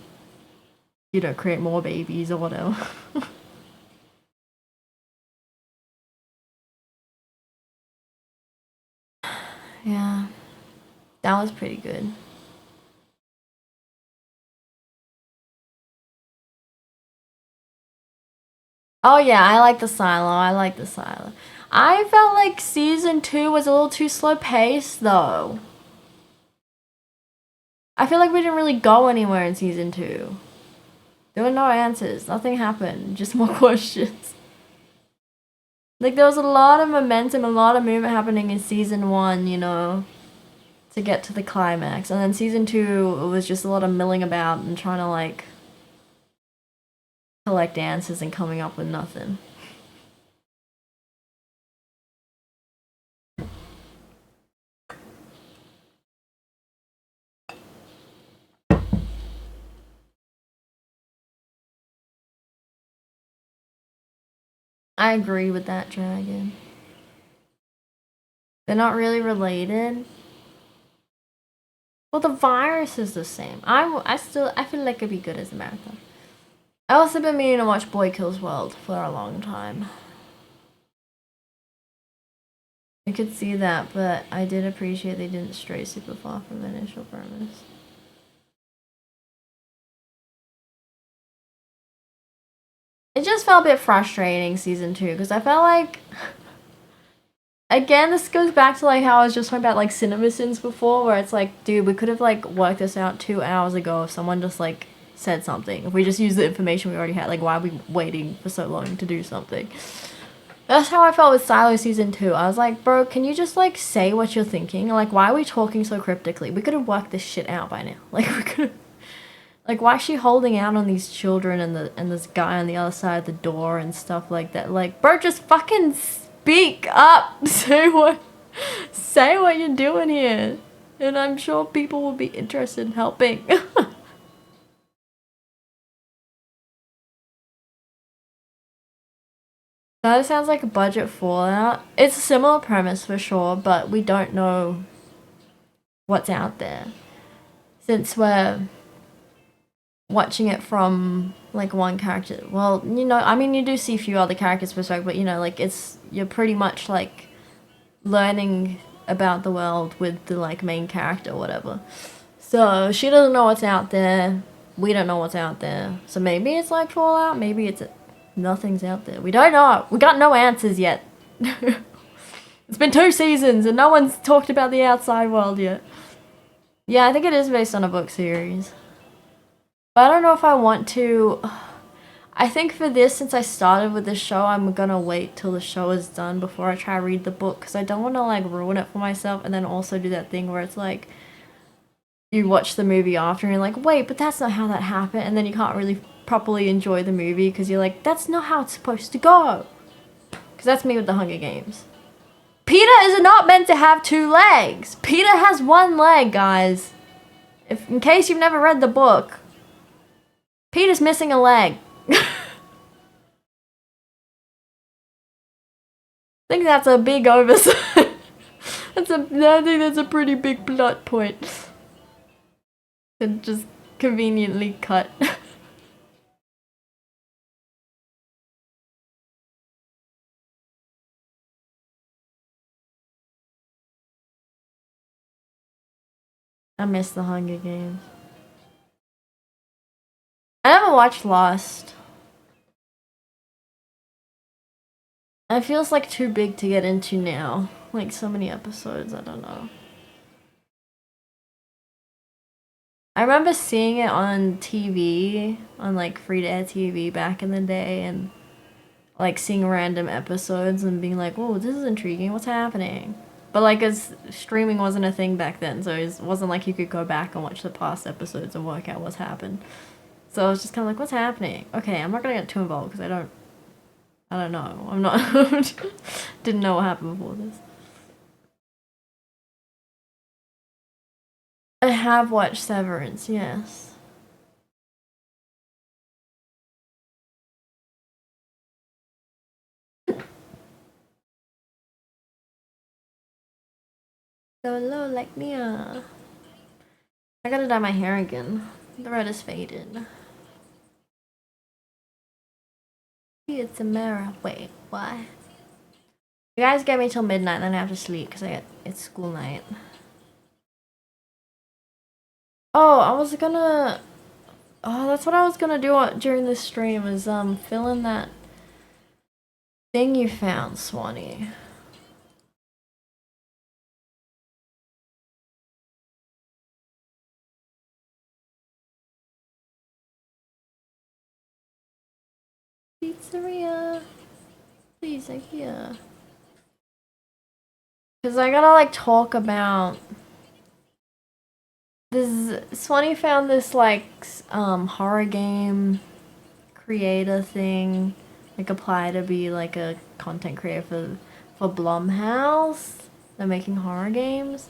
you know, create more babies or whatever. Yeah, that was pretty good. Oh yeah, I like the silo. I felt like season 2 was a little too slow paced though. I feel like we didn't really go anywhere in season 2. There were no answers. Nothing happened. Just more questions. Like, there was a lot of momentum, a lot of movement happening in season 1, you know, to get to the climax. And then season 2, it was just a lot of milling about and trying to, like, collect answers and coming up with nothing. I agree with that, Dragon. They're not really related. Well, the virus is the same. I feel like it'd be good as a marathon. I also been meaning to watch Boy Kills World for a long time. I could see that, but I did appreciate they didn't stray super far from the initial premise. It just felt a bit frustrating, season 2, because I felt like... Again, this goes back to, like, how I was just talking about, like, CinemaSins before, where it's like, dude, we could have, like, worked this out 2 hours ago if someone just, like, said something. If we just used the information we already had, like, why are we waiting for so long to do something? That's how I felt with Silo season 2. I was like, bro, can you just, like, say what you're thinking? Like, why are we talking so cryptically? We could have worked this shit out by now. Like, we could have... Like, why is she holding out on these children and this guy on the other side of the door and stuff like that? Like, bro, just fucking speak up. Say what you're doing here. And I'm sure people will be interested in helping. That sounds like a budget Fallout. It's a similar premise for sure, but we don't know what's out there. Since we're watching it from like one character. Well, you know, I mean, you do see a few other characters' perspective, but you know, like you're pretty much like learning about the world with the like main character or whatever. So she doesn't know what's out there. We don't know what's out there. So maybe it's like Fallout. Maybe it's nothing's out there. We don't know. We got no answers yet. It's been 2 seasons and no one's talked about the outside world yet. Yeah, I think it is based on a book series. But I don't know if I want to. I think for this, since I started with the show, I'm gonna wait till the show is done before I try to read the book, because I don't want to like ruin it for myself and then also do that thing where it's like you watch the movie after and you're like, wait, but that's not how that happened, and then you can't really properly enjoy the movie because you're like, that's not how it's supposed to go. Because that's me with the Hunger Games. Peter is not meant to have 2 legs. Peter has 1 leg, guys. If in case you've never read the book, Peter's missing a leg. I think that's a big oversight. I think that's a pretty big plot point. And just conveniently cut. I miss the Hunger Games. I never watched Lost. It feels like too big to get into now. Like so many episodes, I don't know. I remember seeing it on TV, on like free-to-air TV back in the day, and like seeing random episodes and being like, whoa, this is intriguing, what's happening? But like, as streaming wasn't a thing back then, so it wasn't like you could go back and watch the past episodes and work out what's happened. So I was just kind of like, what's happening? Okay, I'm not gonna get too involved because I don't know. I'm not, didn't know what happened before this. I have watched Severance, yes. So low like Mia. I gotta dye my hair again. The red is faded. It's a mirror. Wait, why? You guys get me till midnight, then I have to sleep because it's school night. Oh, that's what I was gonna do during this stream, is fill in that thing you found, Swanee. Pizzeria. Please, I hear. Because I gotta like talk about this. Swanee found this like horror game creator thing, like apply to be like a content creator for Blumhouse. They're making horror games.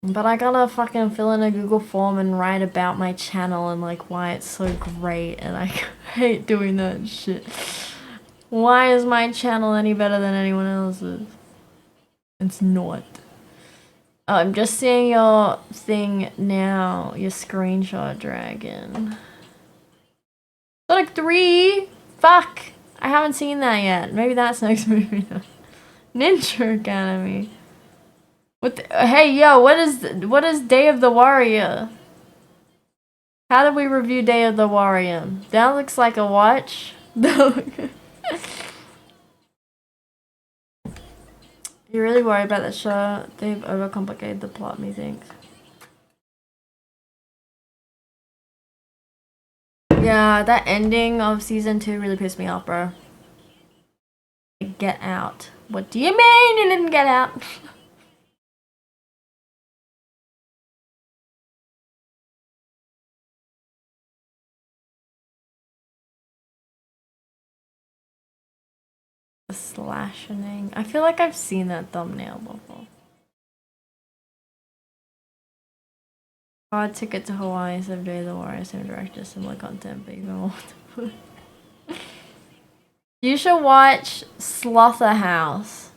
But I gotta fucking fill in a Google form and write about my channel and like why it's so great, and I hate doing that shit. Why is my channel any better than anyone else's? It's not. Oh, I'm just seeing your thing now, your screenshot, Dragon. Sonic 3? Fuck! I haven't seen that yet. Maybe that's next movie. Ninja Academy. Hey, yo, what is Day of the Warrior? How did we review Day of the Warrior? That looks like a watch. You're really worried about that show? They've overcomplicated the plot, methinks. Yeah, that ending of season 2 really pissed me off, bro. Get out. What do you mean you didn't get out? Slashing. I feel like I've seen that thumbnail before. Odd Ticket to Hawaii, Same Day of the Warrior, same director, similar content, but even more. You should watch Slaughterhouse.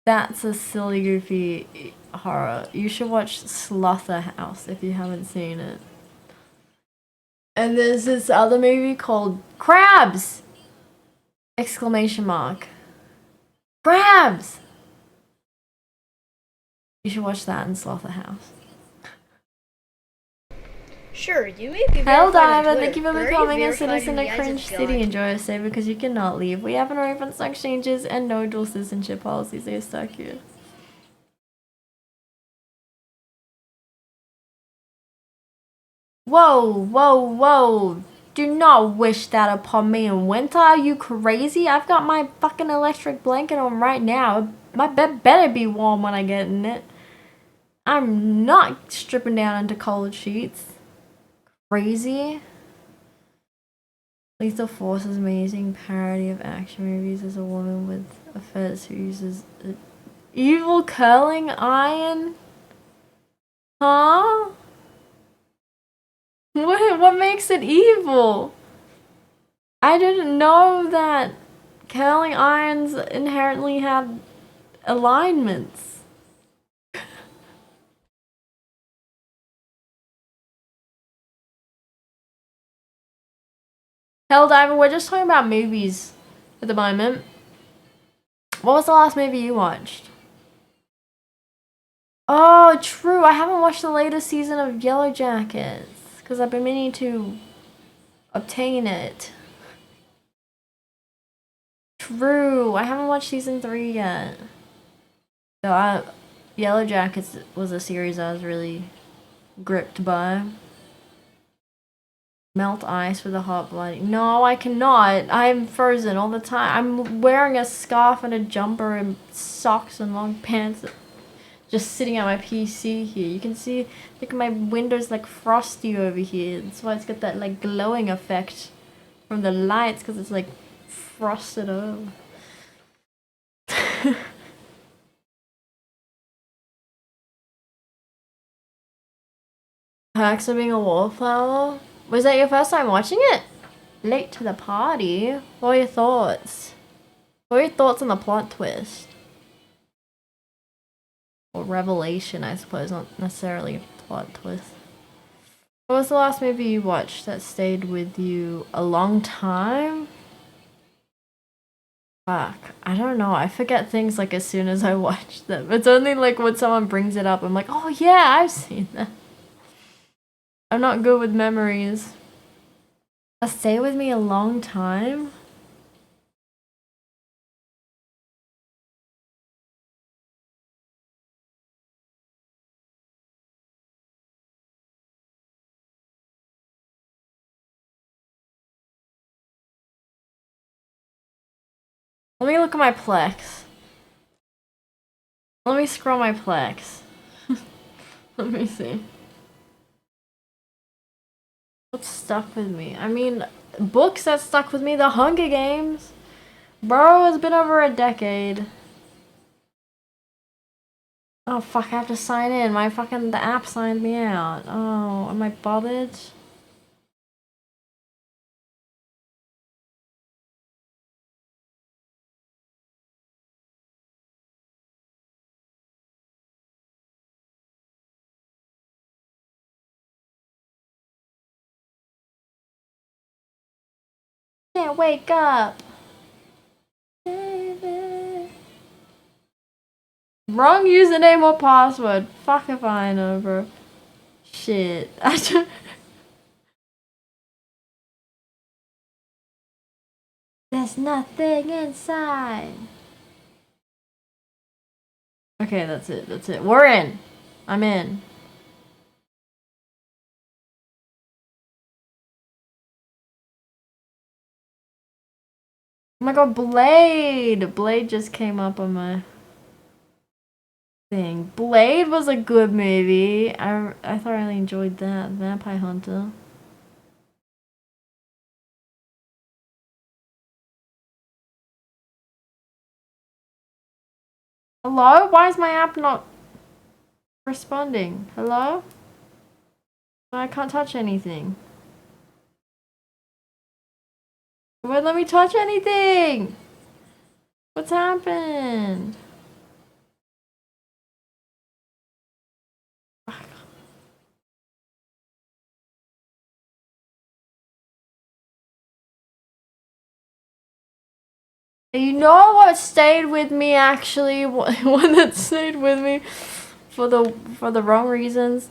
That's a silly, goofy horror. You should watch Slaughterhouse if you haven't seen it. And there's this other movie called Crabs! Exclamation mark. Crabs! You should watch that in Slaughterhouse. Sure, you may be Helldiver, verified on Twitter, thank you for but are you becoming a verified citizen in of the eyes Cringe God? City. Enjoy your stay because you cannot leave. We have no refund exchanges and no dual citizenship policies. They are stuck here. Whoa, whoa, whoa. Do not wish that upon me in winter. Are you crazy? I've got my fucking electric blanket on right now. My bed better be warm when I get in it. I'm not stripping down into cold sheets. Crazy. Lethal Force is amazing parody of action movies as a woman with a fetish who uses evil curling iron. Huh? What makes it evil? I didn't know that curling irons inherently had alignments. Helldiver, we're just talking about movies at the moment. What was the last movie you watched? Oh, true. I haven't watched the latest season of Yellow Jackets because I've been meaning to obtain it. True. I haven't watched season 3 yet. So Yellow Jackets was a series I was really gripped by. Melt ice with a hot blood. No, I cannot. I'm frozen all the time. I'm wearing a scarf and a jumper and socks and long pants. Just sitting at my PC here. You can see, look at my windows like frosty over here. That's why it's got that like glowing effect from the lights because it's like frosted over. Perks of being a wallflower? Was that your first time watching it? Late to the party? What are your thoughts? What are your thoughts on the plot twist? Or revelation, I suppose, not necessarily a plot twist. What was the last movie you watched that stayed with you a long time? Fuck, I don't know. I forget things like as soon as I watch them. It's only like when someone brings it up, I'm like, oh yeah, I've seen that. I'm not good with memories. Stay with me a long time? Let me look at my Plex. Let me scroll my Plex. Let me see. What's stuck with me? I mean, books that stuck with me. The Hunger Games. Bro, it's been over a decade. Oh fuck, I have to sign in. The app signed me out. Oh, am I bothered? Can't wake up. Baby. Wrong username or password. Fuck if I know, bro. Shit. There's nothing inside. Okay, that's it. That's it. We're in. I'm in. Oh my god, Blade! Blade just came up on my thing. Blade was a good movie. I thoroughly enjoyed that. Vampire Hunter. Hello? Why is my app not responding? Hello? I can't touch anything. It won't let me touch anything! What's happened? You know what stayed with me actually? One that stayed with me for the wrong reasons.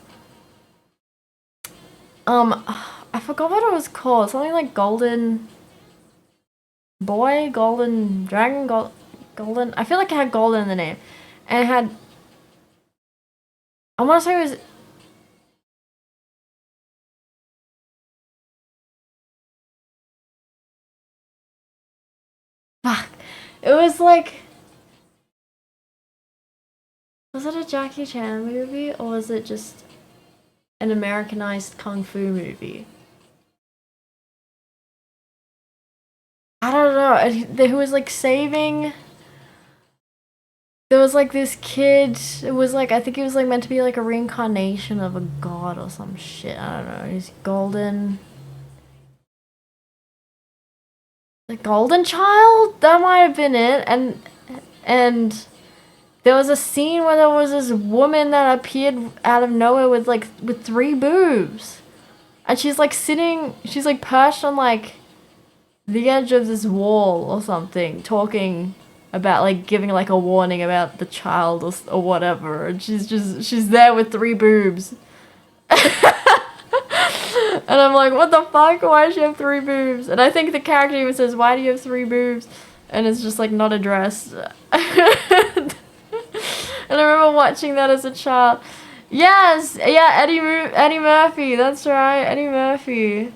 I forgot what it was called. Something like Golden Boy, Golden Dragon, Golden. I feel like it had Golden in the name, and it had. I want to say it was. Fuck. It was like. Was it a Jackie Chan movie or was it just an Americanized kung fu movie? I don't know. Who was like saving. There was like this kid. It was like I think he was like meant to be like a reincarnation of a god or some shit. I don't know. He's golden. The Golden Child? That might have been it. And there was a scene where there was this woman that appeared out of nowhere with like with 3 boobs. And she's like sitting, she's like perched on like the edge of this wall or something, talking about like giving like a warning about the child or whatever. And she's there with 3 boobs. And I'm like, what the fuck? Why does she have 3 boobs? And I think the character even says, why do you have 3 boobs? And it's just like not addressed. And I remember watching that as a child. Yes! Yeah, Eddie Murphy. That's right, Eddie Murphy.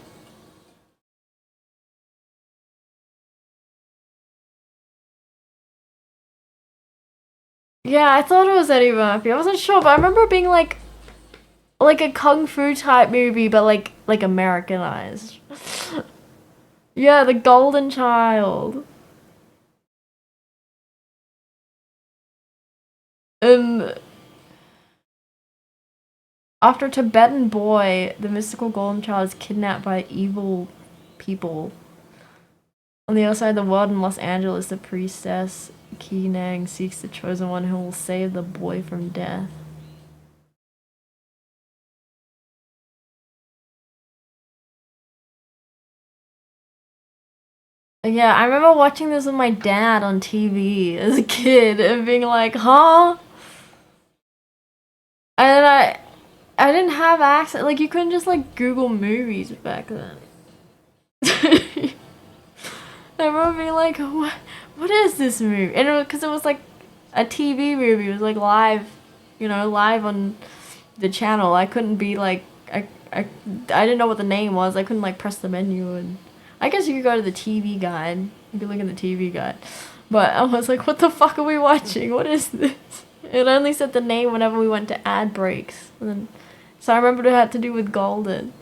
Yeah, I thought it was Eddie Murphy. I wasn't sure, but I remember it being like a kung fu type movie, but like Americanized. Yeah, The Golden Child. And after a Tibetan boy, the mystical golden child is kidnapped by evil people. On the other side of the world in Los Angeles, the priestess Ki Nang seeks the chosen one who will save the boy from death. Yeah, I remember watching this with my dad on TV as a kid and being like, huh? And I didn't have access, like you couldn't just like Google movies back then. I remember being like, what is this movie? And because it was like a TV movie, it was like live, live on the channel. I couldn't be like, I didn't know what the name was. I couldn't like press the menu, and I guess you could go to the TV guide. You could look at the TV guide. But I was like, what the fuck are we watching? What is this? It only said the name whenever we went to ad breaks. And then, so I remembered it had to do with Golden.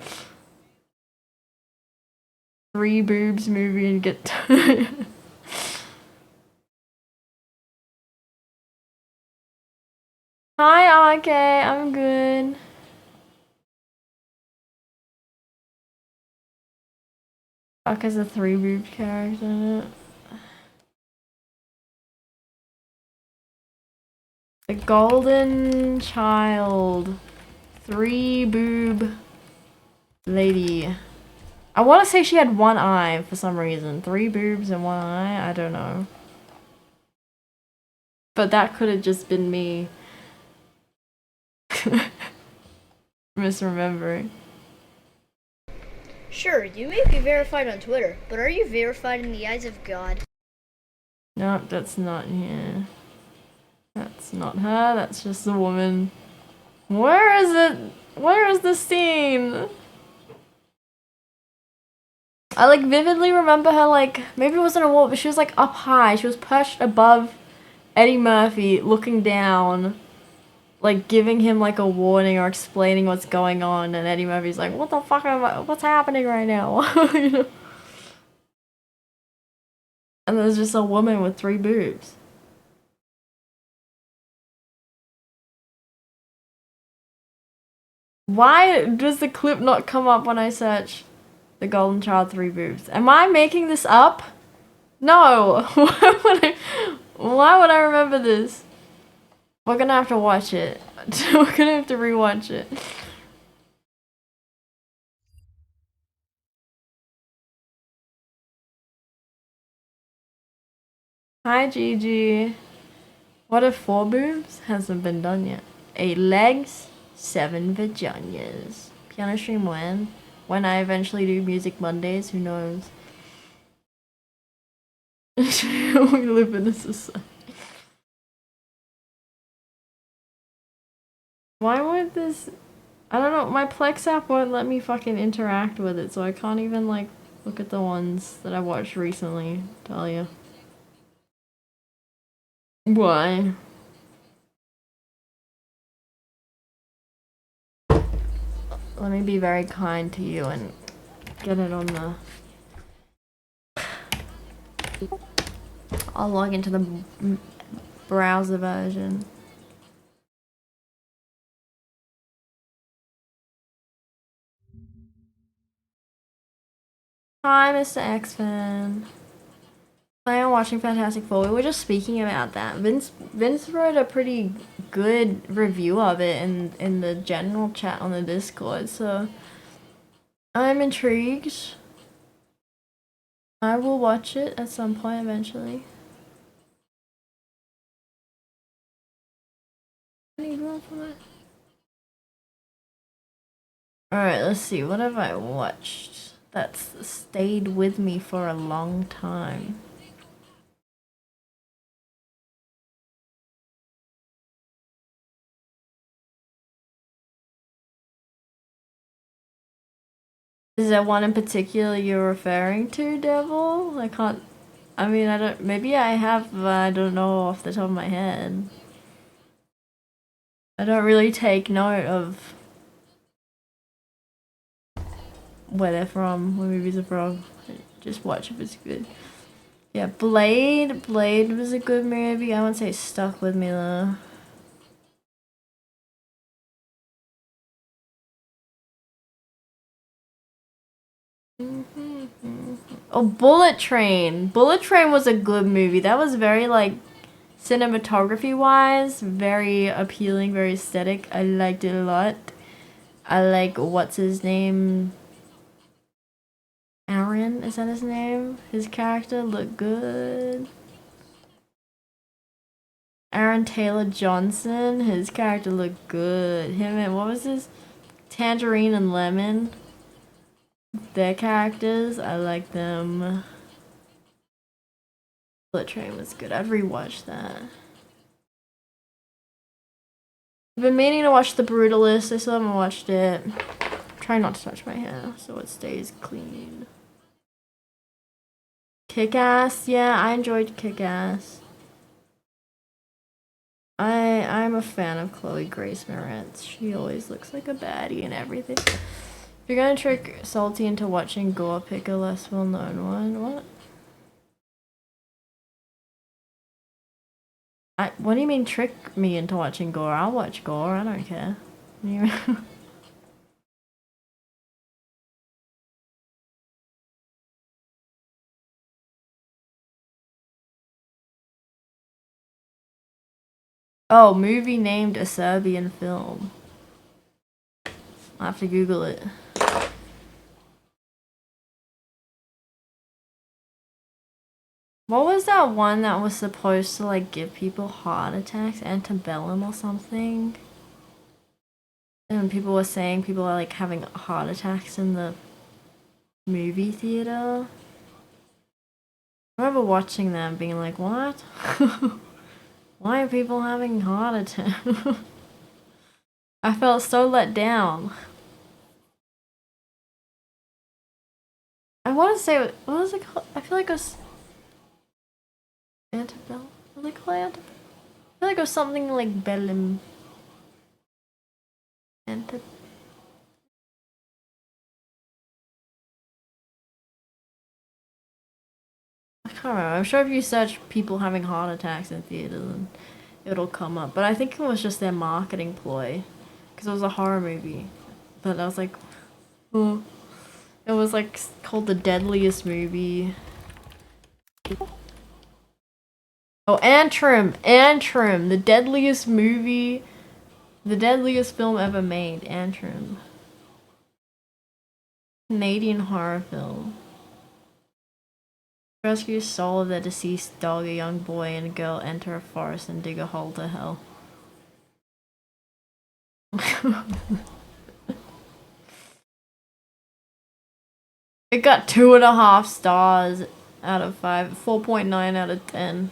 3 boobs movie and get Hi, RK. I'm good. Fuck is a 3 boob character in it. The Golden Child. 3 boob lady. I want to say she had 1 eye for some reason. 3 boobs and 1 eye? I don't know. But that could have just been me misremembering. Sure, you may be verified on Twitter, but are you verified in the eyes of God? Nope, that's not here. That's not her, that's just the woman. Where is it? Where is the scene? I like vividly remember her like, maybe it wasn't a wall, but she was like up high. She was perched above Eddie Murphy looking down, like giving him like a warning or explaining what's going on, and Eddie Murphy's like, what the fuck what's happening right now? You know? And there's just a woman with 3 boobs. Why does the clip not come up when I search The Golden Child 3 boobs? Am I making this up? No! Why would I remember this? We're gonna have to watch it. We're gonna have to rewatch it. Hi, Gigi. What if 4 boobs? Hasn't been done yet. 8 legs, 7 vaginas. Piano stream when? When I eventually do Music Mondays, who knows? We live in a society. Why would this... I don't know, my Plex app won't let me fucking interact with it, so I can't even, like, look at the ones that I watched recently, tell you. Why? Let me be very kind to you and get it on the... I'll log into the browser version. Hi, Mr. X-Fan. Plan on watching Fantastic Four. We were just speaking about that. Vince wrote a pretty good review of it in the general chat on the Discord, so I'm intrigued. I will watch it at some point eventually. Alright, let's see. What have I watched that's stayed with me for a long time? Is there one in particular you're referring to, Devil? I can't... I mean, I don't... Maybe I have, but I don't know off the top of my head. I don't really take note of where they're from, where movies are from. Just watch if it's good. Yeah, Blade was a good movie. I wouldn't say it stuck with me though. Oh, Bullet Train. Bullet Train was a good movie. That was very, like, cinematography wise, very appealing, very aesthetic. I liked it a lot. I like, what's his name? Aaron, is that his name? His character looked good. Aaron Taylor Johnson, his character looked good. Him and, what was his? Tangerine and Lemon. Their characters, I like them. Bullet Train was good. I'd rewatch that. I've been meaning to watch The Brutalist. I still haven't watched it. Try not to touch my hair so it stays clean. Kick-Ass, yeah, I enjoyed Kick-Ass. I'm a fan of Chloe Grace Moretz. She always looks like a baddie and everything. If you're gonna trick Salty into watching Gore, pick a less well-known one. What? What do you mean trick me into watching Gore? I'll watch Gore, I don't care. Oh, movie named a Serbian film. I'll have to Google it. What was that one that was supposed to, like, give people heart attacks? Antebellum or something? And people were saying people are, like, having heart attacks in the movie theater. I remember watching that and being like, what? Why are people having heart attacks? I felt so let down. I want to say, what was it called? I feel like it was... Antebellum? Was it called Antebellum? I feel like it was something like Bellum. Antebellum. I can't remember. I'm sure if you search people having heart attacks in theaters, then it'll come up. But I think it was just their marketing ploy. Because it was a horror movie. But I was like, oh. It was like called The Deadliest Movie. Oh, Antrim! Antrim! The deadliest movie. The deadliest film ever made. Antrim. Canadian horror film. Rescue soul of the deceased dog, a young boy and a girl enter a forest and dig a hole to hell. It got 2.5 stars out of 5, 4.9 out of 10.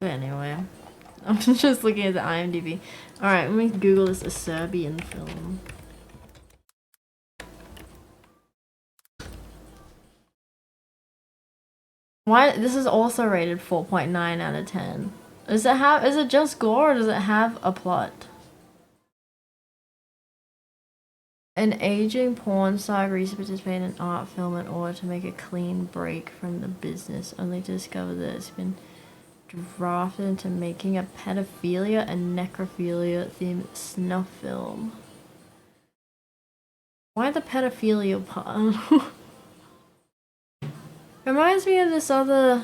But anyway, I'm just looking at the IMDb. Alright, let me Google this, a Serbian film. Why? This is also rated 4.9 out of 10. Is it just gore or does it have a plot? An aging porn star agrees to participate in an art film in order to make a clean break from the business, only to discover that it's been drafted into making a pedophilia and necrophilia themed snuff film. Why the pedophilia part? Reminds me of this other...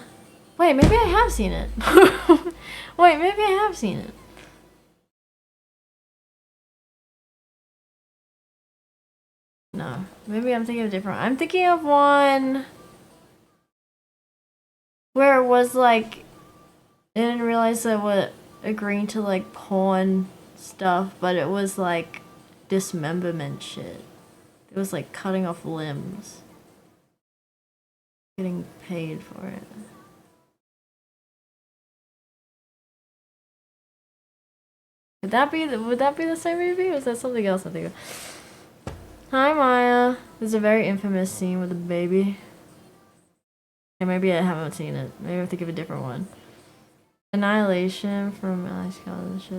Wait, maybe I have seen it. Wait, maybe I have seen it. No, maybe I'm thinking of different. I'm thinking of one where it was like I didn't realize that what agreeing to like porn stuff, but it was like dismemberment shit. It was like cutting off limbs, getting paid for it. Would that be the same movie, or is that something else I think of? Hi Maya. There's a very infamous scene with a baby. Okay, maybe I haven't seen it. Maybe I think of a different one. Annihilation from Alex Collins.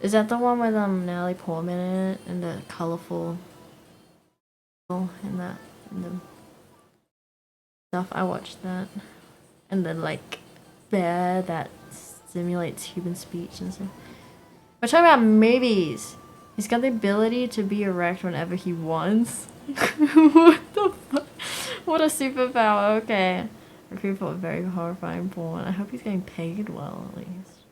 Is that the one with Natalie Portman in it and the colorful and the stuff? I watched that. And the like bear that simulates human speech and stuff. We're talking about movies. He's got the ability to be erect whenever he wants. What the fuck? What a superpower. Okay. Recruit for a very horrifying porn. I hope he's getting paid well, at least.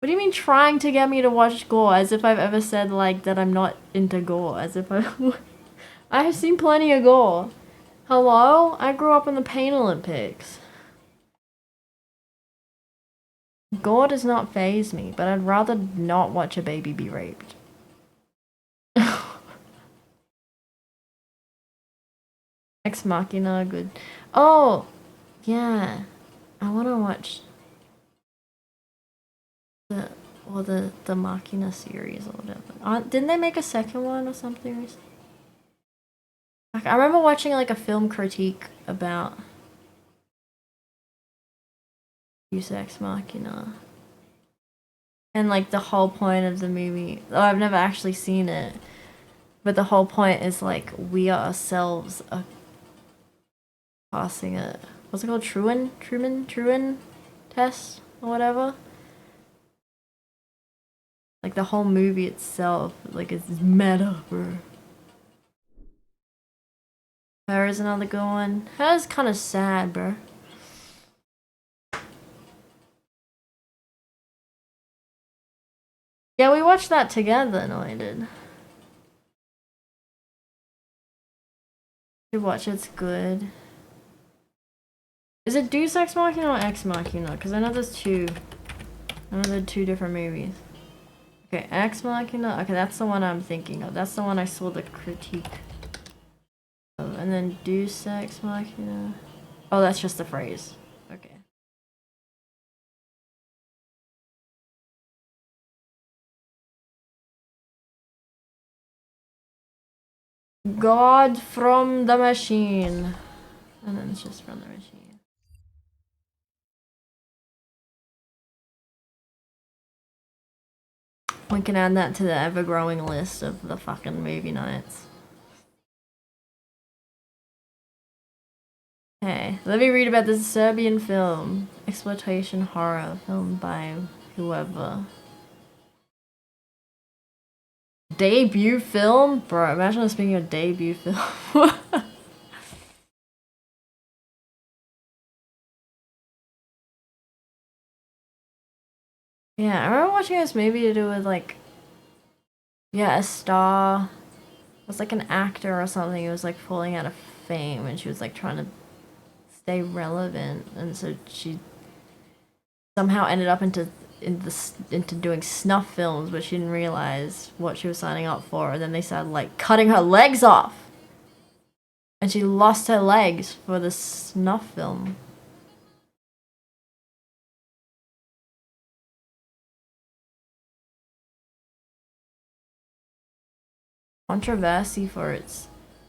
What do you mean trying to get me to watch gore? As if I've ever said, like, that I'm not into gore. As if I've seen plenty of gore. Hello? I grew up in the Pain Olympics. Gore does not faze me, but I'd rather not watch a baby be raped. Ex Machina, good. Oh, yeah. I want to watch the Machina series or whatever. Didn't they make a second one or something recently? Like, I remember watching like a film critique about Deus Ex Machina. And like the whole point of the movie, oh, I've never actually seen it, but the whole point is like we ourselves are passing a, what's it called, Truman test or whatever. Like the whole movie itself, like it's meta, bro. There is another good one. That is kind of sad, bro. Yeah, we watched that together. No, I did. You watch it's good. Is it Deus Ex Machina or Ex Machina? Because I know there's two. I know there are two different movies. Okay, Ex Machina. Okay, that's the one I'm thinking of. That's the one I saw the critique of. And then Deus Ex Machina. Oh, that's just the phrase. Okay. God from the machine. And then it's just from the machine. We can add that to the ever-growing list of the fucking movie nights. Okay, let me read about this Serbian film. Exploitation horror film by whoever. Debut film? Bro, imagine us being a debut film. Yeah, I remember watching this movie to do with like, yeah, a star was like an actor or something who was like falling out of fame and she was like trying to stay relevant, and so she somehow ended up into doing snuff films, but she didn't realize what she was signing up for, and then they started like cutting her legs off. And she lost her legs for the snuff film. Controversy for its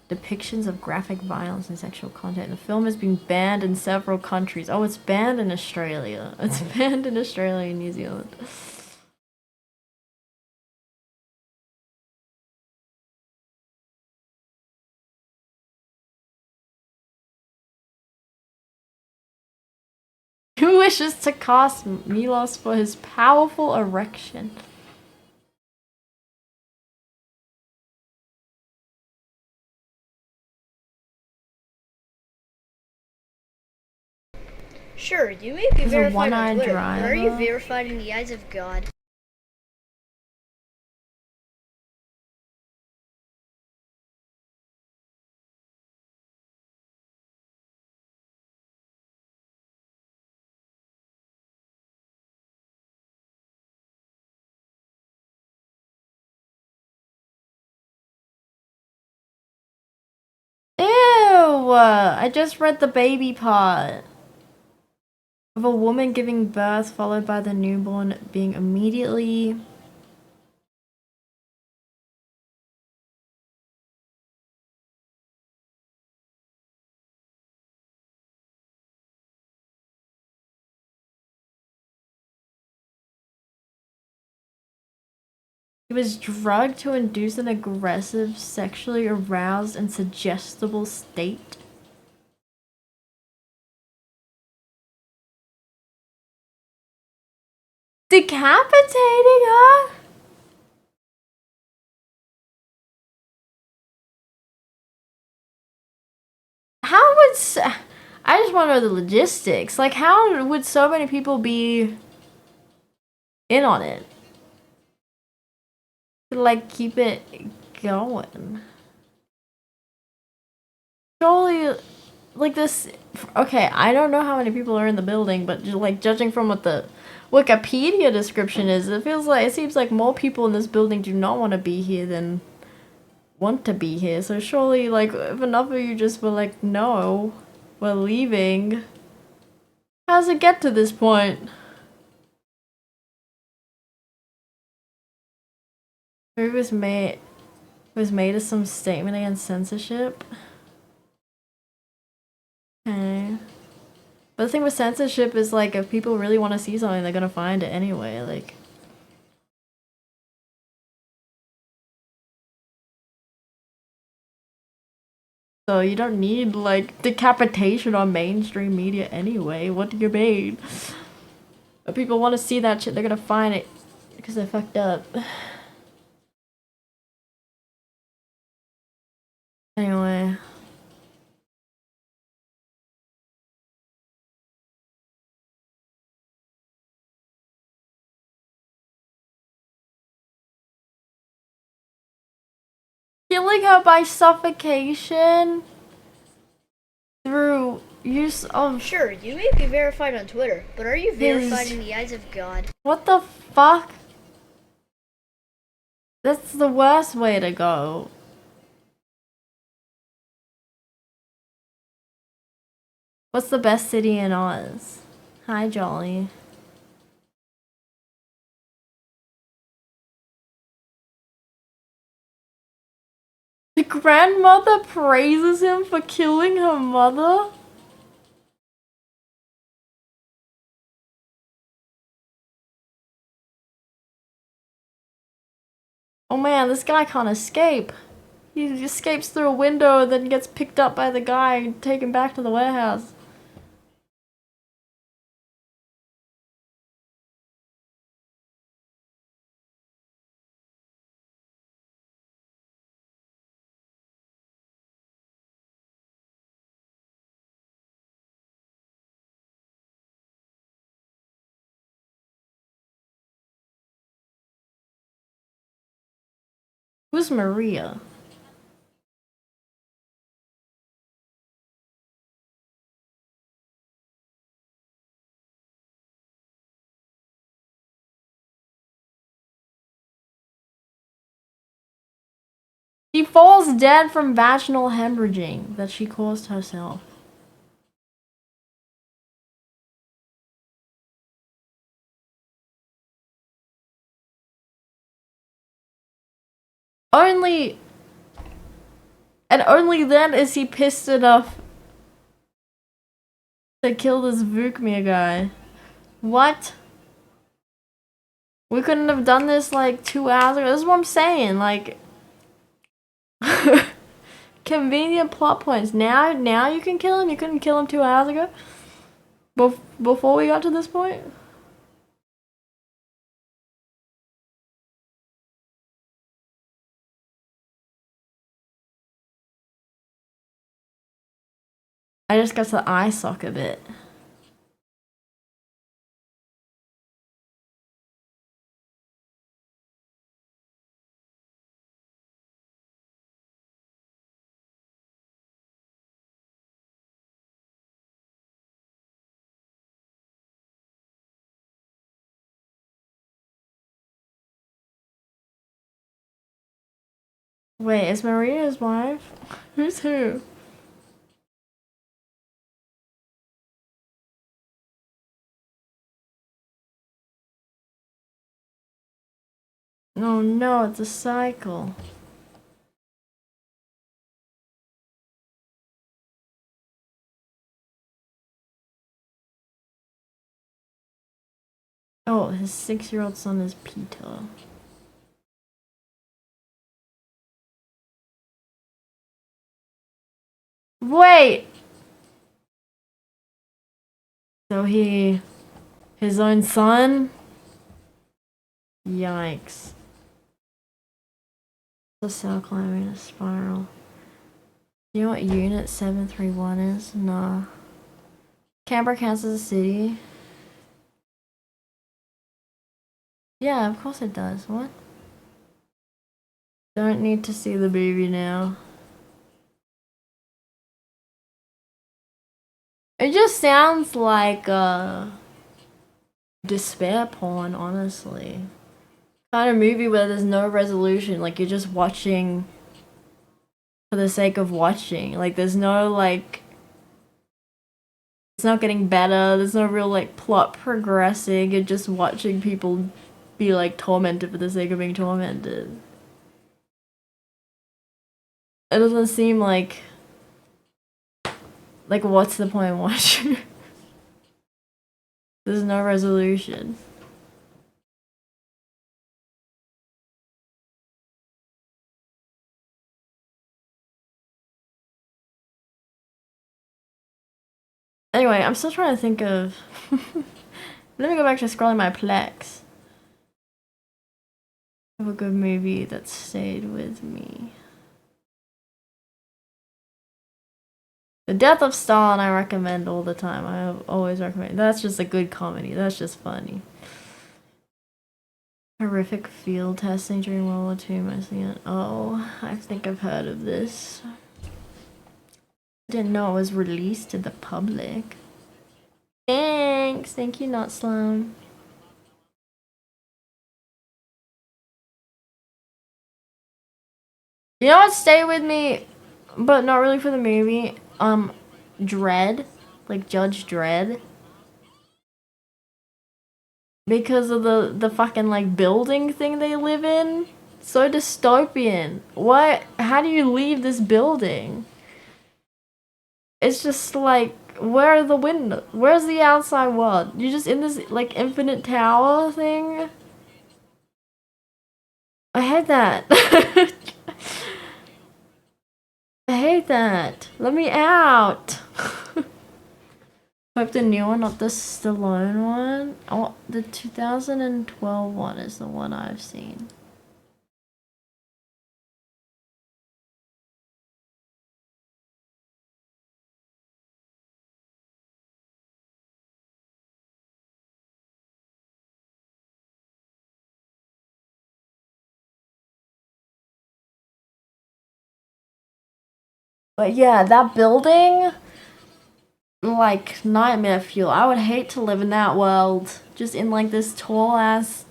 depictions of graphic violence and sexual content. The film has been banned in several countries. Oh, it's banned in Australia. It's banned in Australia and New Zealand. Who wishes to cast Milos for his powerful erection? Sure, you may be There's a verified on one-eyed Twitter, but are you driver. verified in the eyes of God? Ew! I just read the baby part. Of a woman giving birth followed by the newborn being immediately... He was drugged to induce an aggressive, sexually aroused, and suggestible state. Decapitating her? How would... I just want to know the logistics. Like, how would so many people be in on it? To, like, keep it going. Surely... Like this, okay, I don't know how many people are in the building, but just like judging from what the Wikipedia description is, it seems like more people in this building do not want to be here than want to be here. So surely, like, if enough of you just were like, no, we're leaving. How does it get to this point? Maybe it was made as some statement against censorship. Okay. But the thing with censorship is, like, if people really want to see something, they're gonna find it anyway, like... So you don't need, like, decapitation on mainstream media anyway. What do you mean? If people want to see that shit, they're gonna find it. Because they're fucked up. Anyway... Killing her by suffocation through use of... Sure, you may be verified on Twitter, but are you verified in the eyes of God? What the fuck? That's the worst way to go. What's the best city in Oz? Hi, Jolly. The grandmother praises him for killing her mother? Oh man, this guy can't escape. He escapes through a window and then gets picked up by the guy and taken back to the warehouse. Who's Maria? She falls dead from vaginal hemorrhaging that she caused herself. Only then is he pissed enough to kill this Vukmir guy. What? We couldn't have done this like 2 hours ago. This is what I'm saying. Like, convenient plot points. Now you can kill him. You couldn't kill him 2 hours ago. Before we got to this point. I just got to the eye socket bit. Wait, is Maria his wife? Who's who? Oh no, it's a cycle. Oh, his 6-year-old son is Peter. Wait! So his own son? Yikes. The cell climbing a spiral. Do you know what unit 731 is? Nah. Canberra, Kansas City. Yeah, of course it does. What? Don't need to see the movie now. It just sounds like despair porn, honestly. Kind of movie where there's no resolution, like you're just watching for the sake of watching. Like there's no like it's not getting better, there's no real like plot progressing, you're just watching people be like tormented for the sake of being tormented. It doesn't seem like what's the point of watching? There's no resolution. Anyway, I'm still trying to think of... Let me go back to scrolling my Plex. I have a good movie that stayed with me. The Death of Stalin I recommend all the time. I always recommend. That's just a good comedy. That's just funny. Horrific field testing during World War II, mostly. Oh, I think I've heard of this. Didn't know it was released to the public. Thanks. Thank you, Not Sloan. You know what? Stay with me, but not really for the movie. Dredd, like Judge Dredd, because of the fucking like building thing they live in. So dystopian. What? How do you leave this building? It's just like, where are the windows? Where's the outside world? You're just in this like infinite tower thing. I hate that. I hate that. Let me out. Hope the new one, not the Stallone one. Oh, the 2012 one is the one I've seen. But yeah, that building, like nightmare fuel. I would hate to live in that world. Just in like this tall ass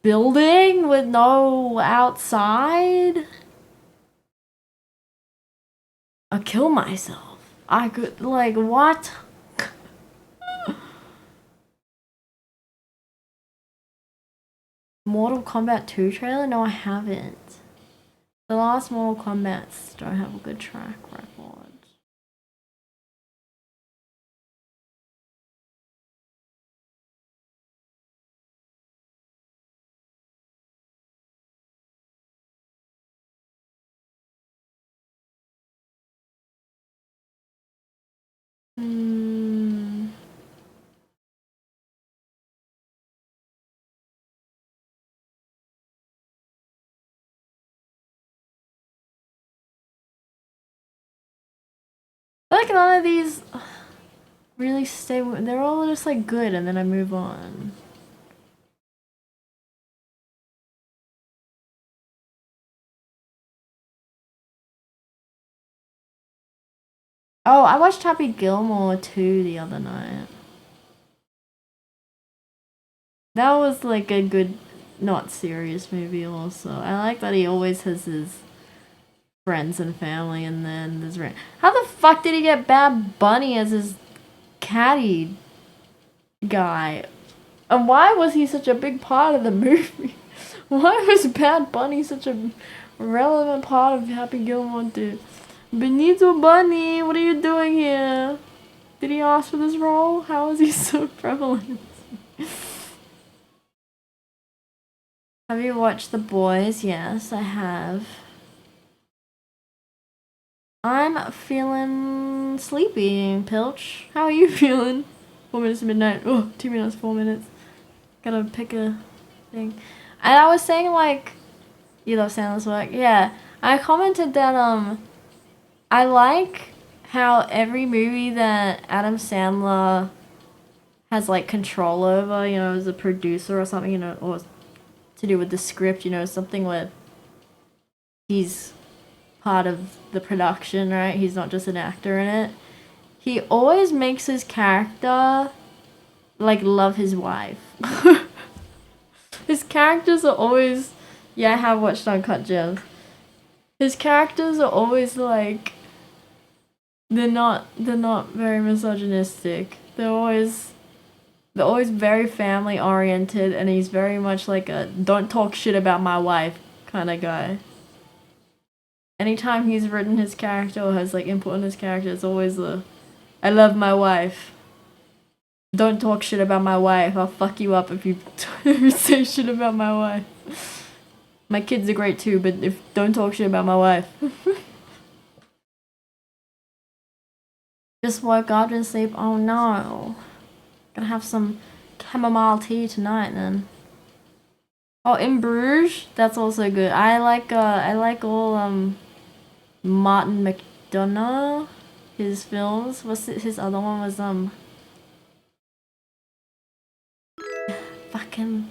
building with no outside. I'd kill myself. I could, like, what? Mortal Kombat 2 trailer? No, I haven't. The last Mortal Kombats don't have a good track record. Hmm. I feel like none of these really stay. They're all just like good, and then I move on. Oh, I watched Happy Gilmore 2 the other night. That was like a good, not serious movie also. I like that he always has his friends and family, and then there's how the fuck did he get Bad Bunny as his caddy guy? And why was he such a big part of the movie? Why was Bad Bunny such a relevant part of Happy Gilmore 2? Benito Bunny, what are you doing here? Did he ask for this role? How is he so prevalent? Have you watched The Boys? Yes, I have. I'm feeling sleepy, Pilch. How are you feeling? 4 minutes to midnight. Oh, 2 minutes, 4 minutes. Gotta pick a thing. And I was saying, like, you love Sandler's work? Yeah. I commented that, I like how every movie that Adam Sandler has, like, control over, you know, as a producer or something, you know, or to do with the script, you know, something with he's part of the production, right? He's not just an actor in it. He always makes his character, like, love his wife. His characters are always... Yeah, I have watched Uncut Gems. His characters are always, like... They're not very misogynistic. They're always very family oriented, and he's very much like a don't talk shit about my wife kind of guy. Anytime he's written his character or has like input in his character, it's always the I love my wife. Don't talk shit about my wife. I'll fuck you up if you say shit about my wife. My kids are great too, but don't talk shit about my wife. Just woke up and sleep. Oh no. Gonna have some chamomile tea tonight then. Oh, In Bruges, that's also good. I like all Martin McDonagh, his films. What's it, his other one was fucking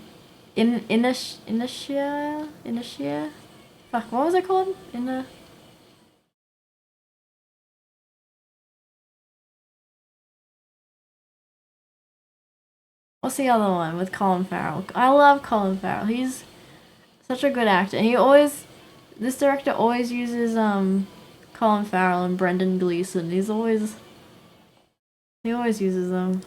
Inertia. Fuck, what was it called? What's the other one with Colin Farrell? I love Colin Farrell. He's such a good actor. This director always uses Colin Farrell and Brendan Gleeson. He always uses them.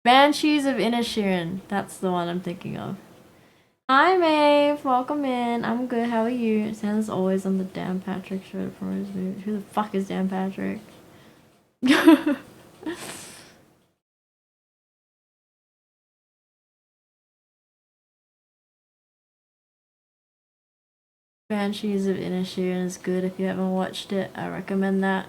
Banshees of Inisherin. That's the one I'm thinking of. Hi Maeve, welcome in. I'm good. How are you? Santa's always on the Dan Patrick show from his movie. Who the fuck is Dan Patrick? Banshees of Inisherin is good if you haven't watched it. I recommend that.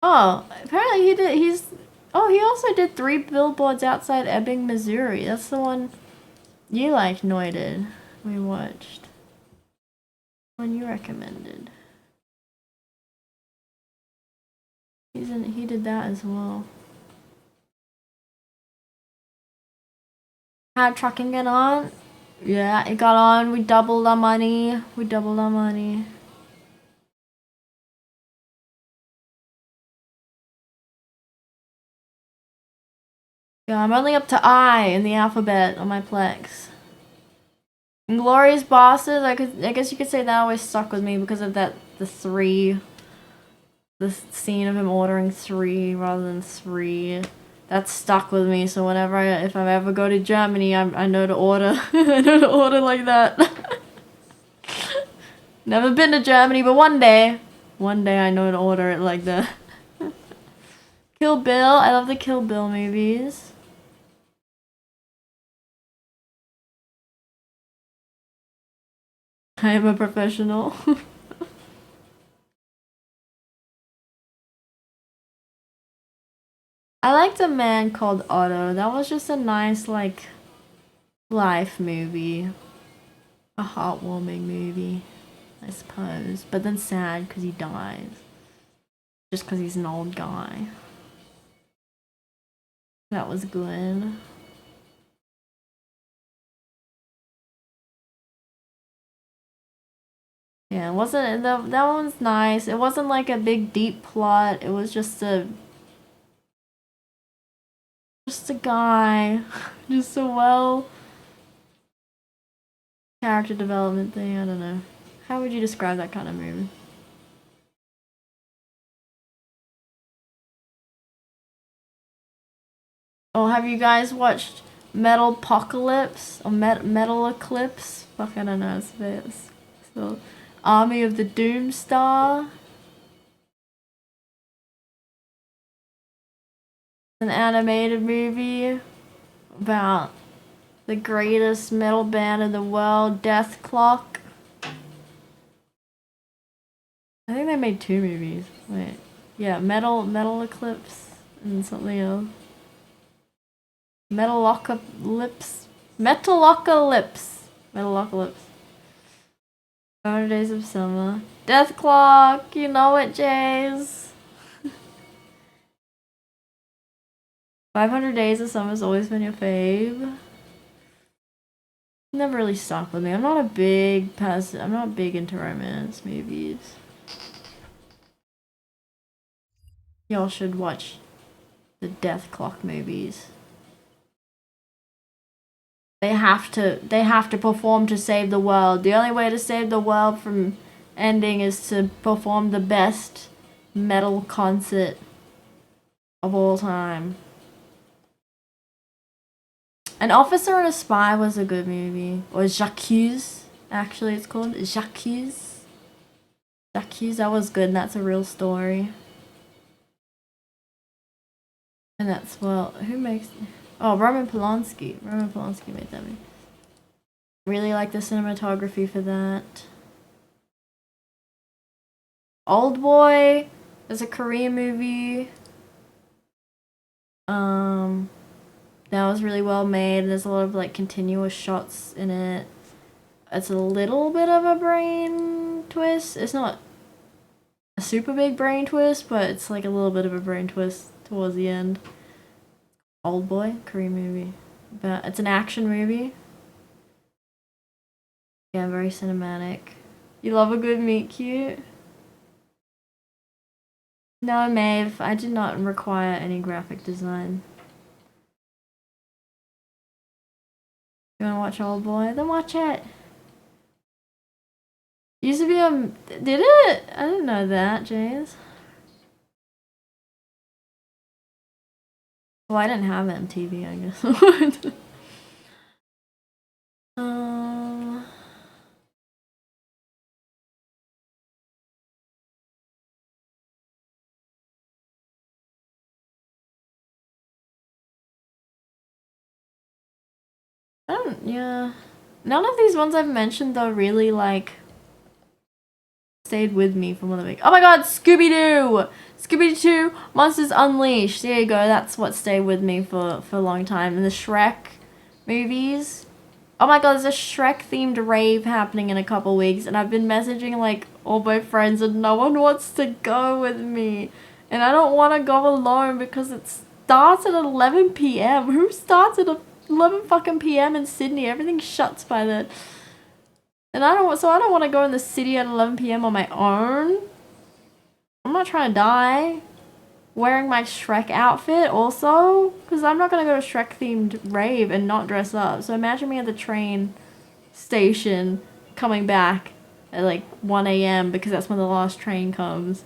Oh, apparently he also did 3 Billboards Outside Ebbing, Missouri. That's the one you liked, Noided. We watched. One you recommended. He did that as well. How trucking get on? Yeah, it got on. We doubled our money. Yeah, I'm only up to I in the alphabet on my Plex. Inglorious Bosses, I guess you could say that always stuck with me because of the scene of him ordering 3 rather than 3. That stuck with me, so whenever if I ever go to Germany, I know to order. I know to order like that. Never been to Germany, but one day I know to order it like that. Kill Bill, I love the Kill Bill movies. I am a professional. I liked A Man Called Otto. That was just a nice, like, life movie. A heartwarming movie, I suppose. But then sad because he dies. Just because he's an old guy. That was good. Yeah, it wasn't that one's nice. It wasn't like a big deep plot. It was just a guy. Just a well character development thing, I don't know. How would you describe that kind of movie? Oh, have you guys watched Metal Apocalypse or Metal Eclipse? Fuck, I don't know how to say it. So, Army of the Doomstar. An animated movie about the greatest metal band in the world, Death Clock. I think they made 2 movies. Wait, yeah, Metal Eclipse and something else. Metalocalypse. 500 Days of Summer. Death Clock, you know it, Jays. 500 Days of Summer's always been your fave. Never really stuck with me. I'm not big into romance movies. Y'all should watch the Death Clock movies. They have to perform to save the world. The only way to save the world from ending is to perform the best metal concert of all time. An Officer and a Spy was a good movie. Or J'accuse, actually it's called. J'accuse. That was good, and that's a real story. And that's, well, who makes... Oh, Roman Polanski. Roman Polanski made that movie. Really like the cinematography for that. Old Boy is a Korean movie. That was really well made. There's a lot of like continuous shots in it. It's a little bit of a brain twist. It's not a super big brain twist, but it's like a little bit of a brain twist towards the end. Old Boy, Korean movie. But it's an action movie. Yeah, very cinematic. You love a good meet cute? No, Maeve, I did not require any graphic design. You wanna watch Old Boy? Then watch it. Used to be did it? I didn't know that, James. Well, I didn't have MTV, I guess. Yeah. None of these ones I've mentioned though really like stayed with me for more than a week. Oh my god, Scooby-Doo! Scooby-Doo Monsters Unleashed. There you go. That's what stayed with me for a long time. And the Shrek movies. Oh my god, there's a Shrek themed rave happening in a couple weeks, and I've been messaging like all my friends and no one wants to go with me. And I don't want to go alone because it starts at 11 p.m. Who starts at 11 fucking p.m. in Sydney? Everything shuts by then. And I don't want to go in the city at 11 p.m. on my own. I'm not trying to die. Wearing my Shrek outfit also, because I'm not gonna go to Shrek themed rave and not dress up. So imagine me at the train station coming back at like 1 a.m. because that's when the last train comes.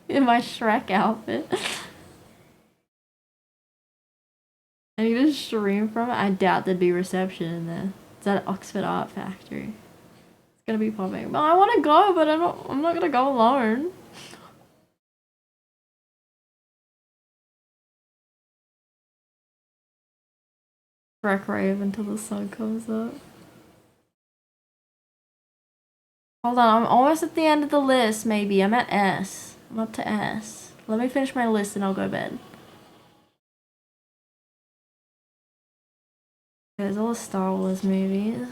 In my Shrek outfit. I need to stream from it. I doubt there'd be reception in there. It's at Oxford Art Factory. It's gonna be popping. Well, I want to go, but I'm not gonna go alone. Shrek rave until the sun comes up. Hold on, I'm almost at the end of the list, maybe. I'm at S. I'm up to S. Let me finish my list and I'll go to bed. There's all the Star Wars movies.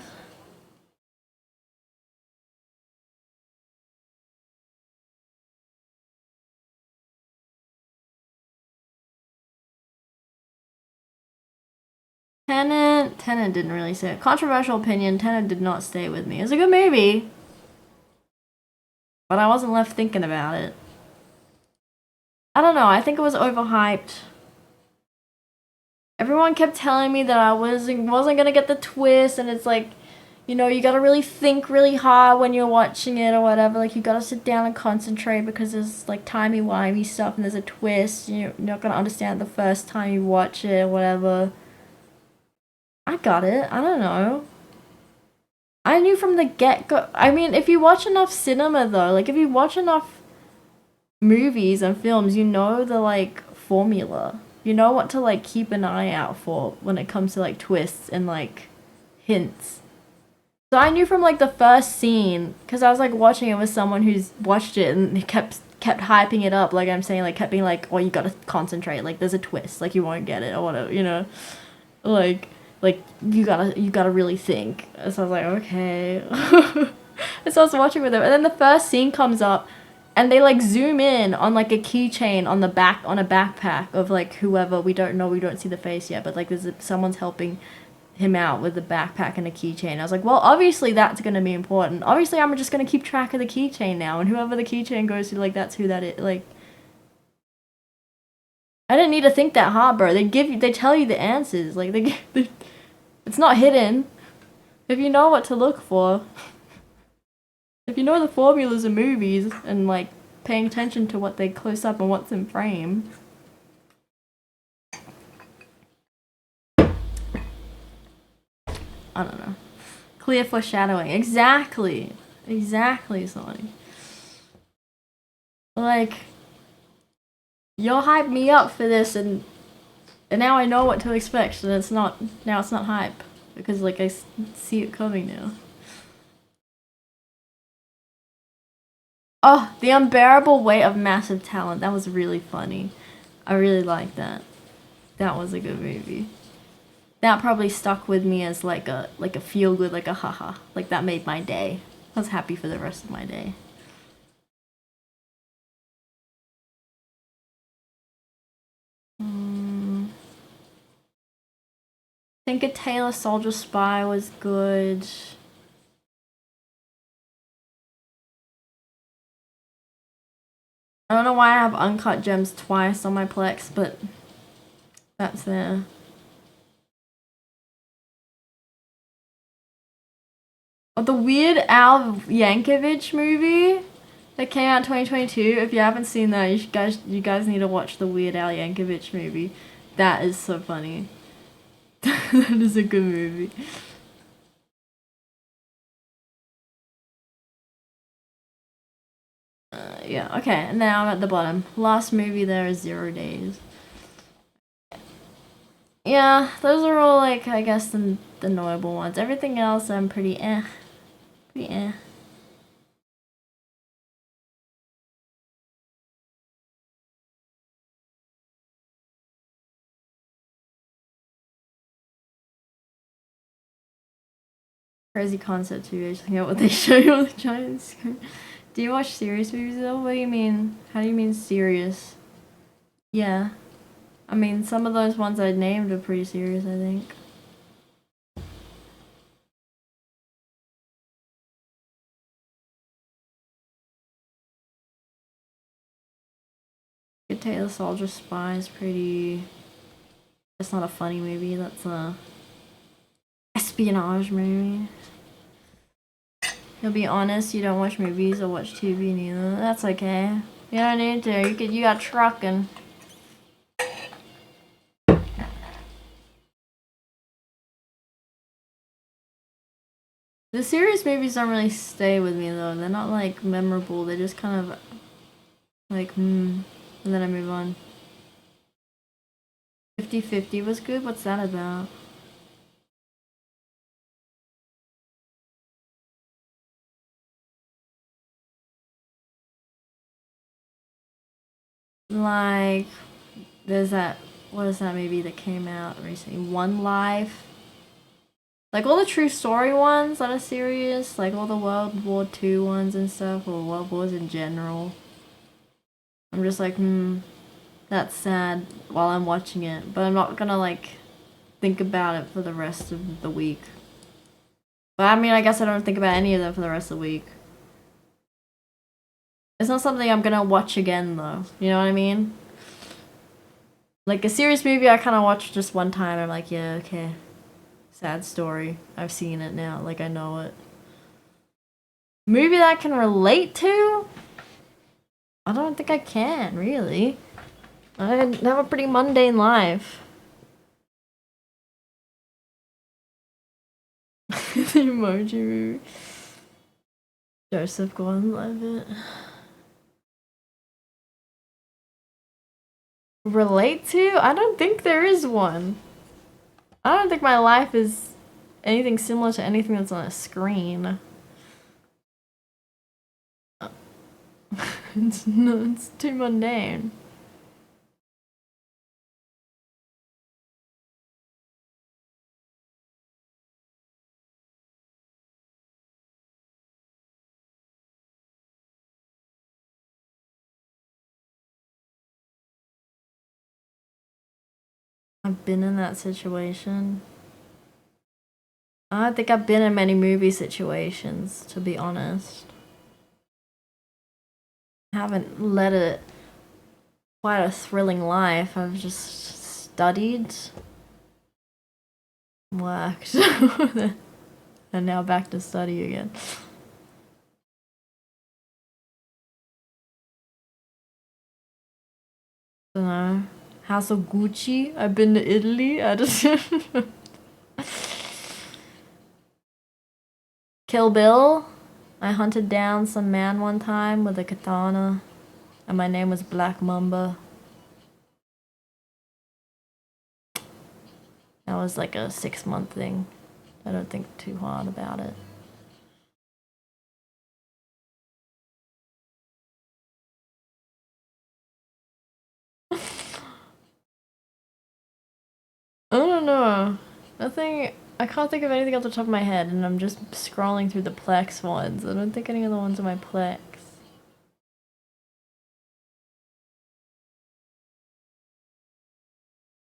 Tenet didn't really stay. Controversial opinion, Tenet did not stay with me. It was a good movie, but I wasn't left thinking about it. I don't know, I think it was overhyped. Everyone kept telling me that I wasn't gonna get the twist, and it's like, you know, you gotta really think really hard when you're watching it or whatever. Like, you gotta sit down and concentrate because there's like timey-wimey stuff and there's a twist. You're not gonna understand the first time you watch it or whatever. I got it. I don't know. I knew from the get-go. I mean, if you watch enough cinema though, like if you watch enough movies and films, you know the like formula. You know what to like keep an eye out for when it comes to like twists and like hints. So I knew from like the first scene, because I was like watching it with someone who's watched it and he kept hyping it up, like I'm saying, like kept being like, oh, you gotta concentrate, like there's a twist, like you won't get it or whatever, you know, like you gotta really think. And so I was like, okay. And so I was watching with them, and then the first scene comes up, and they like zoom in on like a keychain on the back on a backpack of like whoever, we don't know, we don't see the face yet, but like someone's helping him out with the backpack and a keychain. I was like, well, obviously that's gonna be important. Obviously I'm just gonna keep track of the keychain now, and whoever the keychain goes to, like that's who that is. Like, I didn't need to think that hard, bro. They tell you the answers. Like it's not hidden. If you know what to look for. If you know the formulas of movies and like paying attention to what they close up and what's in frame. I don't know. Clear foreshadowing. Exactly. Exactly, Sonny. Like, you'll hype me up for this, and now I know what to expect, and it's not hype. Because, like, I see it coming now. Oh, The Unbearable Weight of Massive Talent. That was really funny. I really liked that. That was a good movie. That probably stuck with me as like a feel good, like a haha. Like that made my day. I was happy for the rest of my day. Tinker Tailor Soldier Spy was good. I don't know why I have Uncut Gems twice on my Plex, but that's there. Oh, the Weird Al Yankovic movie that came out in 2022. If you haven't seen that, you guys need to watch the Weird Al Yankovic movie. That is so funny. That is a good movie. Yeah, okay, and now I'm at the bottom. Last movie there is 0 Days. Yeah, those are all like, I guess, the knowable ones. Everything else I'm pretty eh. Pretty eh. Crazy concept too. I just think what they show you on the giant screen. Do you watch serious movies though? What do you mean? How do you mean serious? Yeah. I mean, some of those ones I named are pretty serious, I think. Good Tailor Soldier Spy is pretty... It's not a funny movie, that's a... espionage movie. You'll be honest, you don't watch movies or watch TV neither. That's okay. You don't need to. You got trucking. The serious movies don't really stay with me though. They're not like memorable. They just kind of like and then I move on. 50-50 was good. What's that about? Like, there's that, what is that movie that came out recently? One Life? Like, all the true story ones that are serious, like all the World War II ones and stuff, or World Wars in general. I'm just like, that's sad while I'm watching it, but I'm not gonna, like, think about it for the rest of the week. But I mean, I guess I don't think about any of them for the rest of the week. It's not something I'm gonna watch again, though. You know what I mean? Like, a serious movie I kind of watch just one time. I'm like, yeah, okay. Sad story. I've seen it now. Like, I know it. Movie that I can relate to? I don't think I can, really. I have a pretty mundane life. The Emoji Movie. Joseph Gordon-Levitt. Relate to? I don't think there is one. I don't think my life is anything similar to anything that's on a screen. It's too mundane. I've been in that situation. I don't think I've been in many movie situations, to be honest. I haven't led quite a thrilling life. I've just studied, worked, and now back to study again. Don't know. House of Gucci. I've been to Italy. I just Kill Bill. I hunted down some man one time with a katana, and my name was Black Mamba. That was like a 6-month thing. I don't think too hard about it. I don't know. Nothing. I can't think of anything off the top of my head, and I'm just scrolling through the Plex ones. I don't think any of the ones on my Plex.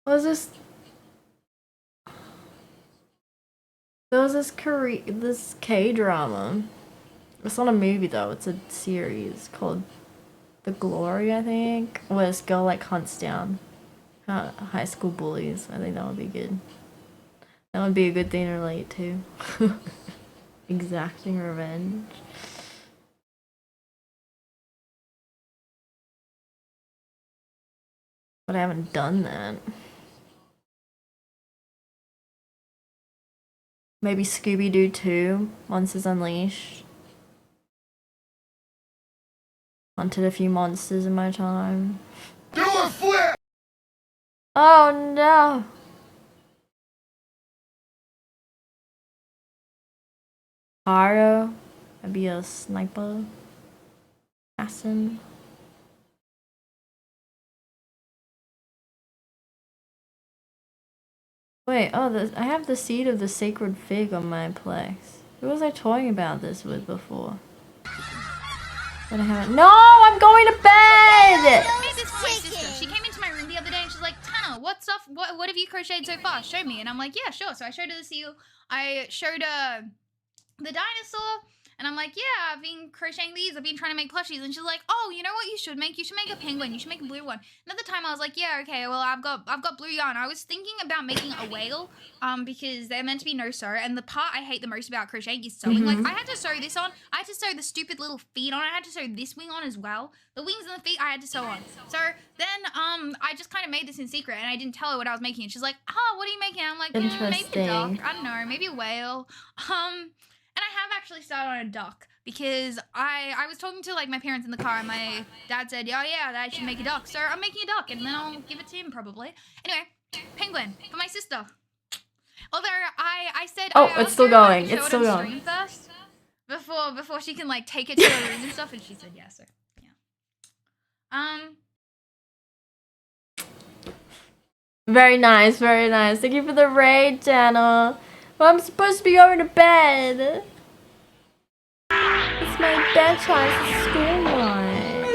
What was this? There was this K-drama. It's not a movie though, it's a series called The Glory, I think. Where this girl like hunts down high school bullies. I think that would be good. That would be a good thing to relate to. Exacting revenge. But I haven't done that. Maybe Scooby-Doo 2, Monsters Unleashed. Hunted a few monsters in my time. Do a flip! Oh no! Haro. I'd be a sniper. Assassin. Wait, oh, I have the seed of the sacred fig on my Plex. Who was I talking about this with before? But I haven't. No, I'm going to bed! I made this for my sister. She came into my room the other day and she's like, Tana, what stuff, what have you crocheted so far? Show me. And I'm like, yeah, sure. So I showed her the seal. I showed her the dinosaur. And I'm like, yeah, I've been crocheting these. I've been trying to make plushies. And she's like, oh, you know what you should make? You should make a penguin. You should make a blue one. Another time I was like, yeah, okay, well, I've got blue yarn. I was thinking about making a whale because they're meant to be no sew. And the part I hate the most about crocheting is sewing. Like, I had to sew this on. I had to sew the stupid little feet on. I had to sew this wing on as well. The wings and the feet I had to sew on. So then I just kind of made this in secret and I didn't tell her what I was making. And she's like, oh, what are you making? I'm like, maybe a duck. I don't know, maybe a whale. And I have actually started on a duck because I was talking to like my parents in the car and my dad said, oh yeah, that I should make a duck. So I'm making a duck and then I'll give it to him probably. Anyway, penguin for my sister. Although I said, oh, it's still going. It's still going. First before she can like take it to her room and stuff, and she said yeah. So yeah. Very nice, very nice. Thank you for the raid, Dana. Well, I'm supposed to be going to bed. It's my bedtime. It's school night.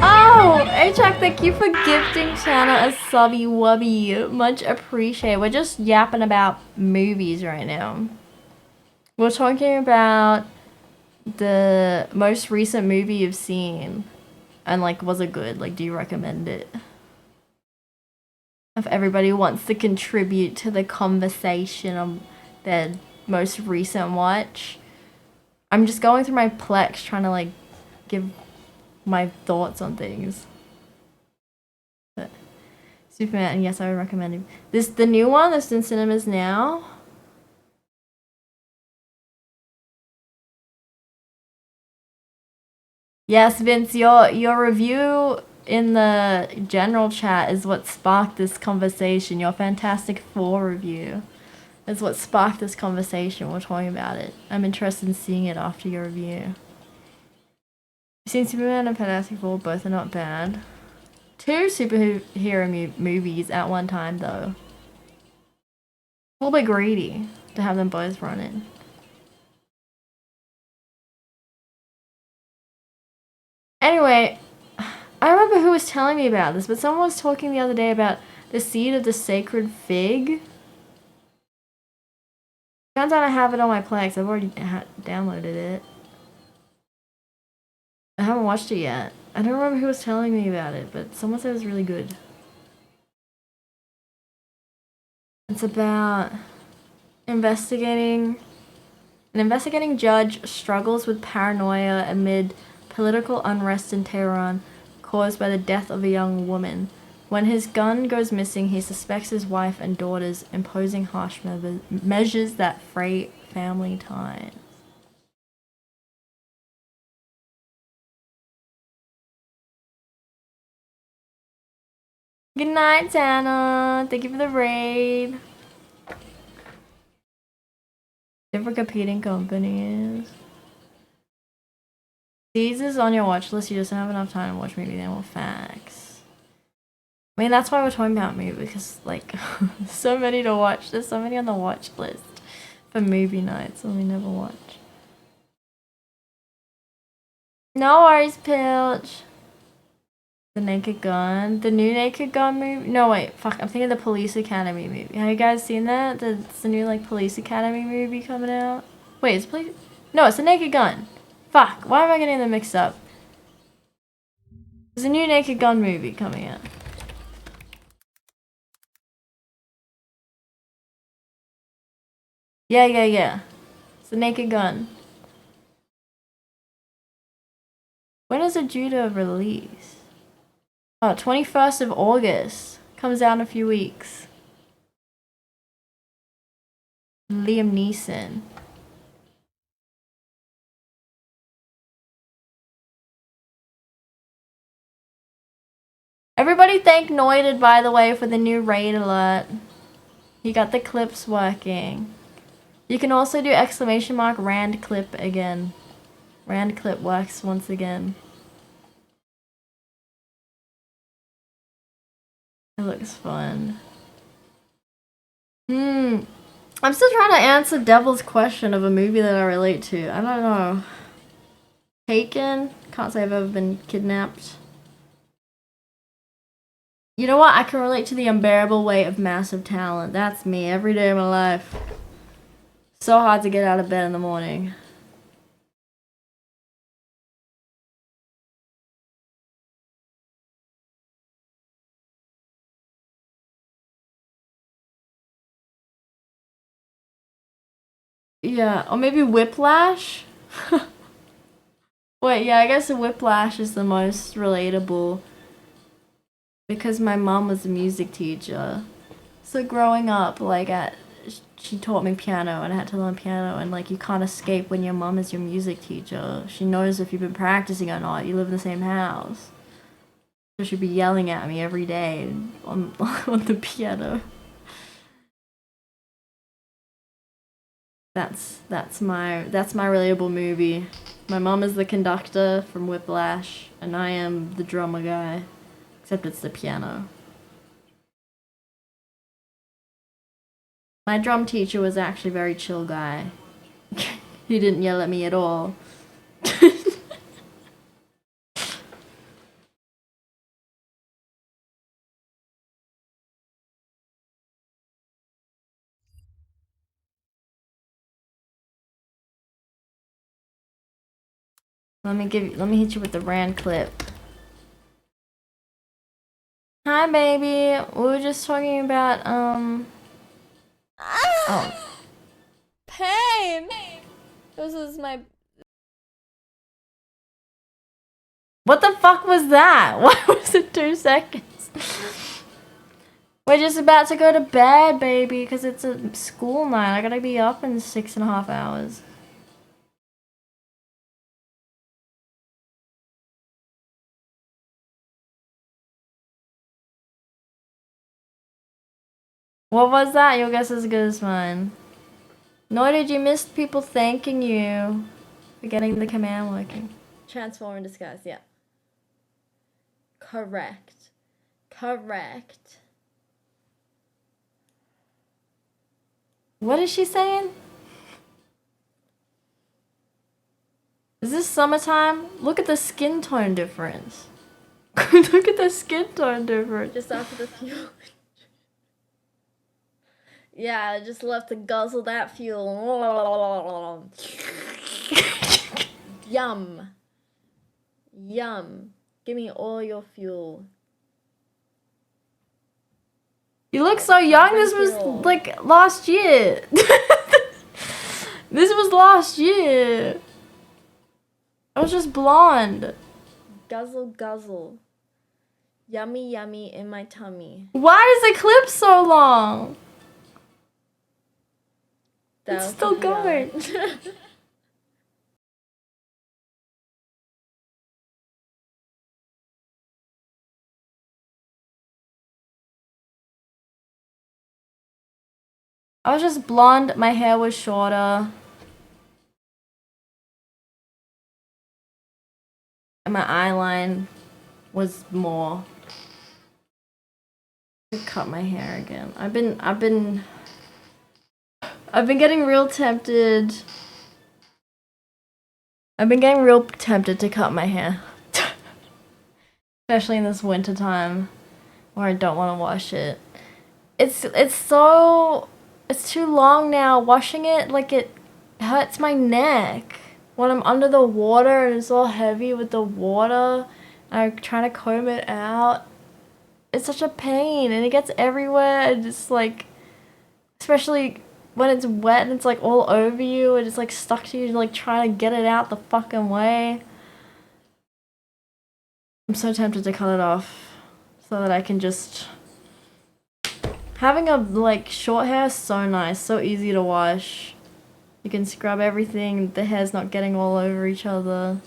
Oh, H-Jack, thank you for gifting Chana a subby wubby. Much appreciated. We're just yapping about movies right now. We're talking about the most recent movie you've seen. And like, was it good? Like, do you recommend it? If everybody wants to contribute to the conversation on their most recent watch. I'm just going through my Plex trying to like give my thoughts on things. But Superman, and yes, I would recommend it. The new one that's in cinemas now. Yes, Vince, your review in the general chat is what sparked this conversation. Your Fantastic Four review is what sparked this conversation. We're talking about it. I'm interested in seeing it after your review. I've seen Superman and Fantastic Four, both are not bad. 2 superhero movies at one time, though. A little bit greedy to have them both running. Anyway, I remember who was telling me about this, but someone was talking the other day about the seed of the sacred fig. Turns out I have it on my Plex. I've already downloaded it. I haven't watched it yet. I don't remember who was telling me about it, but someone said it was really good. It's about an investigating judge struggles with paranoia amid political unrest in Tehran caused by the death of a young woman. When his gun goes missing, he suspects his wife and daughters, imposing harsh measures that fray family ties. Good night, Tana. Thank you for the raid. Different competing companies. These is on your watch list. You just don't have enough time to watch movie. They will facts. I mean, that's why we're talking about movie, because like so many to watch. There's so many on the watch list for movie nights that we never watch. No worries, Pilch. The Naked Gun. The new Naked Gun movie? No, wait. Fuck. I'm thinking the Police Academy movie. Have you guys seen that? It's the new, like, Police Academy movie coming out. Wait, it's Police... No, it's the Naked Gun. Fuck. Why am I getting them mixed up? There's a new Naked Gun movie coming out. Yeah. It's the Naked Gun. When is it due to release? Oh, 21st of August. Comes out in a few weeks. Liam Neeson. Everybody thank Noided, by the way, for the new raid alert. He got the clips working. You can also do exclamation mark rand clip again. Rand clip works once again. It looks fun. I'm still trying to answer Devil's question of a movie that I relate to. I don't know. Taken? Can't say I've ever been kidnapped. You know what? I can relate to The Unbearable Weight of Massive Talent. That's me every day of my life. So hard to get out of bed in the morning. Yeah, or maybe Whiplash? Wait, yeah, I guess Whiplash is the most relatable. Because my mom was a music teacher. So growing up, like, she taught me piano and I had to learn piano, and like you can't escape when your mom is your music teacher. She knows if you've been practicing or not. You live in the same house. So she'd be yelling at me every day on on the piano. That's my relatable movie. My mom is the conductor from Whiplash, and I am the drummer guy. Except it's the piano. My drum teacher was actually a very chill guy. He didn't yell at me at all. Let me hit you with the Rand clip. Hi baby. We were just talking about oh. Pain. This is my. What the fuck was that? Why was it 2 seconds? We're just about to go to bed, baby, because it's a school night. I gotta be up in 6.5 hours. What was that? Your guess is as good as mine. Nor did you miss people thanking you for getting the command working. Transform in disguise, yeah. Correct. Correct. What is she saying? Is this summertime? Look at the skin tone difference. Look at the skin tone difference. Just after the fuel. Yeah, I just love to guzzle that fuel. Yum. Yum. Give me all your fuel. You look so young. This was like last year. This was last year. I was just blonde. Guzzle, guzzle. Yummy, yummy in my tummy. Why is the clip so long? It's still going. I was just blonde, my hair was shorter. And my eyeline was more. Cut my hair again. I've been getting real tempted. I've been getting real tempted to cut my hair. Especially in this winter time where I don't want to wash it. It's too long now. Washing it, like, it hurts my neck. When I'm under the water and it's all heavy with the water, and I'm trying to comb it out. It's such a pain, and it gets everywhere, and it's like, especially when it's wet and it's like all over you, and it's like stuck to you, and like trying to get it out the fucking way. I'm so tempted to cut it off so that I can just... Having a, like, short hair is so nice, so easy to wash. You can scrub everything, the hair's not getting all over each other.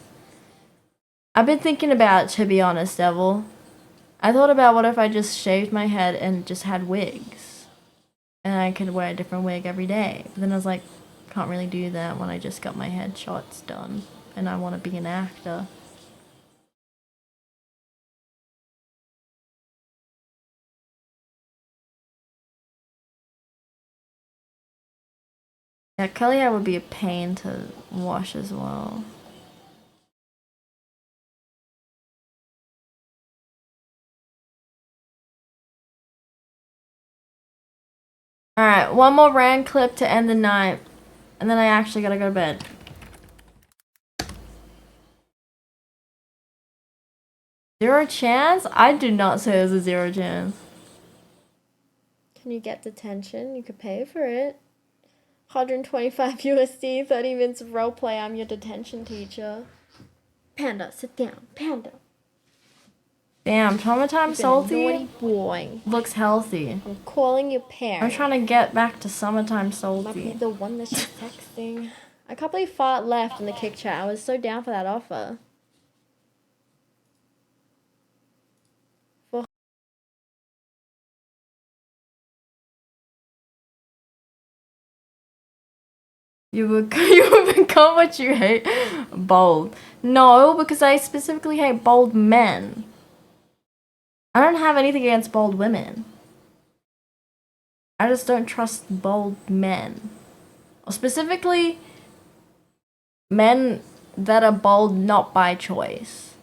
I've been thinking about, to be honest, Devil. I thought about what if I just shaved my head and just had wigs. And I could wear a different wig every day. But then I was like, can't really do that when I just got my headshots done and I want to be an actor. Yeah, curly hair would be a pain to wash as well. Alright, one more rand clip to end the night. And then I actually gotta go to bed. Zero chance? I do not say there's a zero chance. Can you get detention? You could pay for it. 125 USD, 30 minutes of roleplay. I'm your detention teacher. Panda, sit down. Panda. Damn, Time Salty Naughty boy. looks healthy. I'm calling your parents. I'm trying to get back to Summertime Might be Salty. the one that she's texting. I can't believe Fart left in the kick chat. I was so down for that offer. You would become what you hate. Bold. No, because I specifically hate bold men. I don't have anything against bold women. I just don't trust bold men. Or specifically, men that are bold not by choice.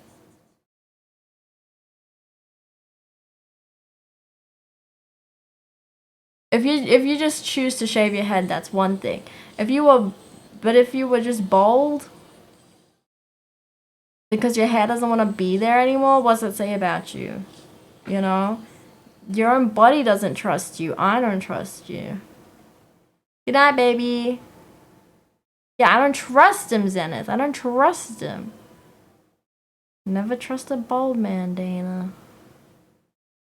If you just choose to shave your head, that's one thing. If you were just bald because your hair doesn't want to be there anymore, what's it say about you? You know? Your own body doesn't trust you. I don't trust you. Good night, baby. Yeah, I don't trust him, Zenith. I don't trust him. Never trust a bald man, Dana.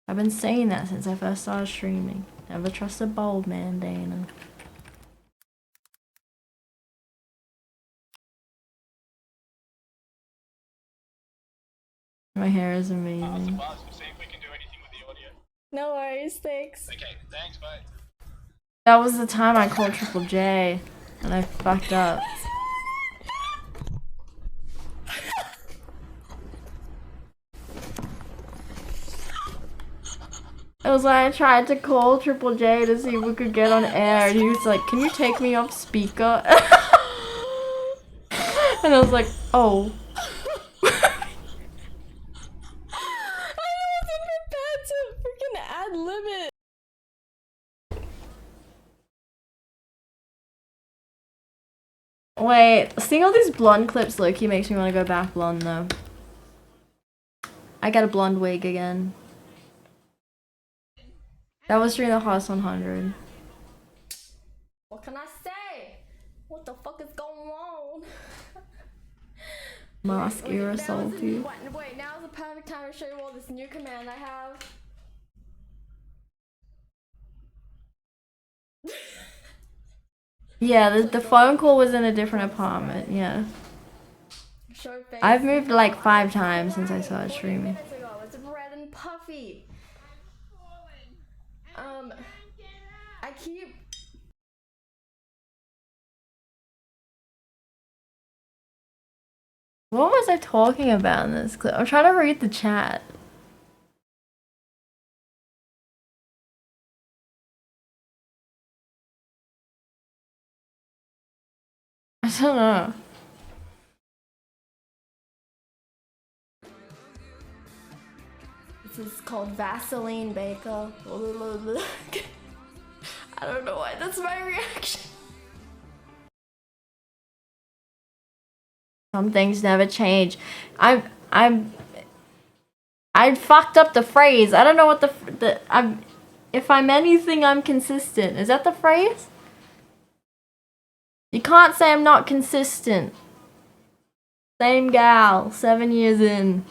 I've been saying that since I first started streaming. Never trust a bald man, Dana. My hair is amazing. No worries, thanks. Okay, thanks, bye. That was the time I called Triple J, and I fucked up. It was like I tried to call Triple J to see if we could get on air, and he was like, "Can you take me off speaker?" And I was like, "Oh." Limit. Wait, seeing all these blonde clips low-key makes me want to go back blonde though. I got a blonde wig again. That was during the House 100. What can I say? What the fuck is going on? Mask era salty. Wait, now's the perfect time to show you all this new command I have. Yeah, the phone call was in a different apartment, yeah. I've moved like 5 times since I started streaming. It's red and puffy. I keep... What was I talking about in this clip? I'm trying to read the chat. I don't know. This is called Vaseline Baker. I don't know why that's my reaction. Some things never change. I fucked up the phrase. I don't know what if I'm anything, I'm consistent. Is that the phrase? You can't say I'm not consistent. Same gal, 7 years in.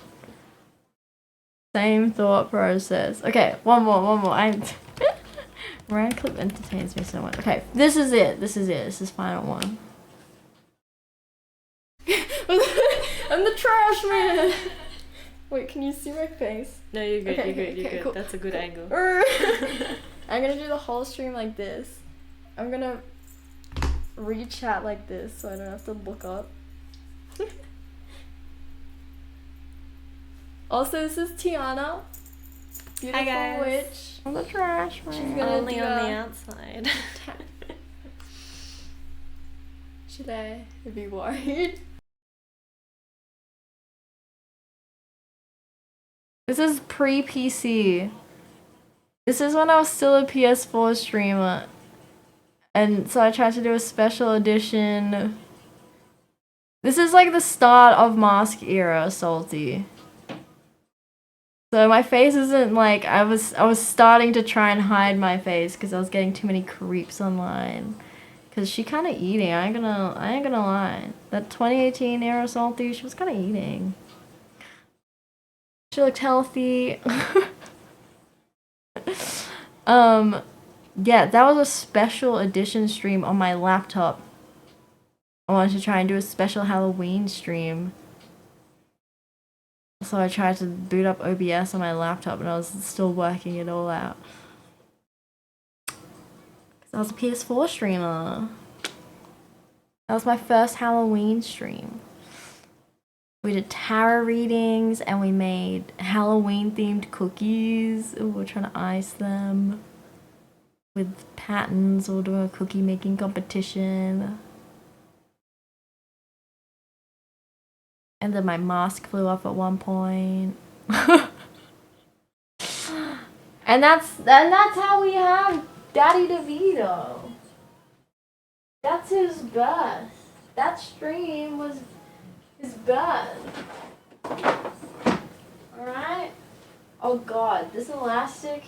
Same thought process. Okay, one more. Rand clip entertains me so much. Okay, this is it. This is final one. I'm the trash man. Wait, can you see my face? No, you're good. Okay, you're good. cool. That's a good angle. I'm gonna do the whole stream like this. I'm gonna read chat like this so I don't have to look up. Also, this is Tiana. Beautiful guys. witch. On the trash, man. She's gonna Only do on the a outside. Should I be worried? This is pre-PC. This is when I was still a PS4 streamer. And so I tried to do a special edition. This is like the start of Mask era, Salty. So my face isn't like, I was starting to try and hide my face because I was getting too many creeps online. Cause she kind of eating. I ain't gonna lie. That 2018 era Salty, she was kind of eating. She looked healthy. Yeah, that was a special edition stream on my laptop. I wanted to try and do a special Halloween stream. So I tried to boot up OBS on my laptop and I was still working it all out. I was a PS4 streamer. That was my first Halloween stream. We did tarot readings and we made Halloween themed cookies. Ooh, we're trying to ice them with patterns. We're doing a cookie making competition. And then my mask flew off at one point. and that's how we have Daddy DeVito. That's his birth. That stream was his birth. Alright? Oh god, this elastic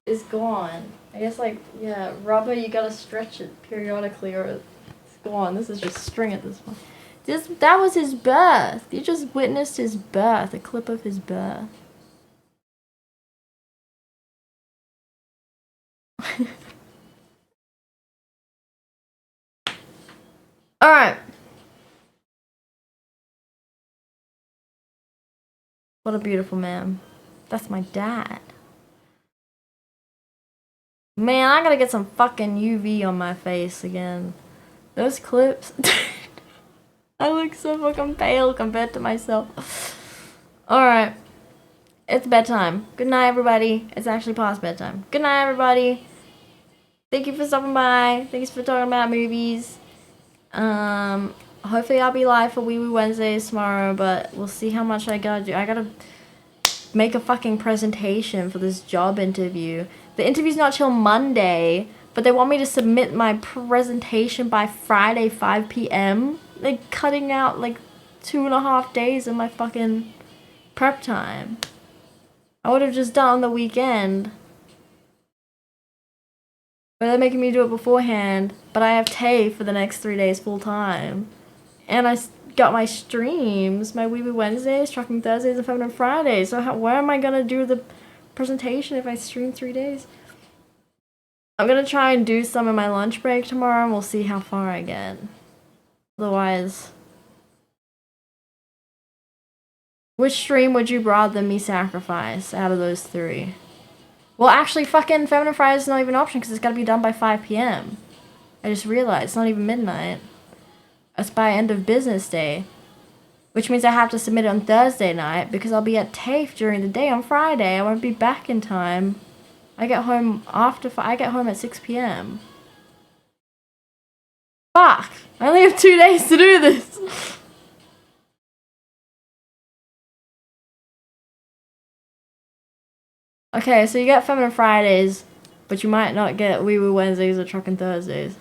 is gone. I guess like, yeah, rubber, you gotta stretch it periodically or it's gone. This is just string at this point. That was his birth. You just witnessed his birth, a clip of his birth. Alright. What a beautiful man. That's my dad. Man, I gotta get some fucking UV on my face again. Those clips. I look so fucking pale compared to myself. Alright. It's bedtime. Good night, everybody. It's actually past bedtime. Good night, everybody. Thank you for stopping by. Thanks for talking about movies. Hopefully I'll be live for Wee Wee Wednesdays tomorrow, but we'll see how much I gotta do. I gotta make a fucking presentation for this job interview. The interview's not till Monday, but they want me to submit my presentation by Friday, 5 p.m. Like, cutting out, like, 2.5 days of my fucking prep time. I would have just done on the weekend. But they're making me do it beforehand. But I have TAFE for the next 3 days full time. And I got my streams, my Wee Wee Wednesdays, Trucking Thursdays, and Feminine Fridays. So where am I gonna do the presentation if I stream 3 days? I'm gonna try and do some in my lunch break tomorrow and we'll see how far I get. Otherwise, which stream would you rather me sacrifice out of those 3? Well, actually, fucking Feminine Fridays is not even an option because it's gotta be done by 5 p.m. I just realized it's not even midnight. It's by end of business day, which means I have to submit it on Thursday night because I'll be at TAFE during the day on Friday. I won't be back in time. I get home at 6 p.m. Fuck! I only have 2 days to do this! Okay, so you get Feminine Fridays, but you might not get Wee Wee Wednesdays or Truckin' Thursdays.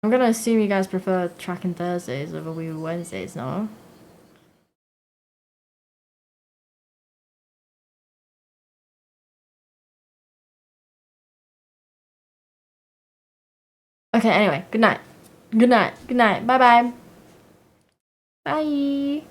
I'm gonna assume you guys prefer Truckin' Thursdays over Wee Wee Wednesdays, no? Okay, anyway, good night. Good night. Good night. Bye-bye. Bye.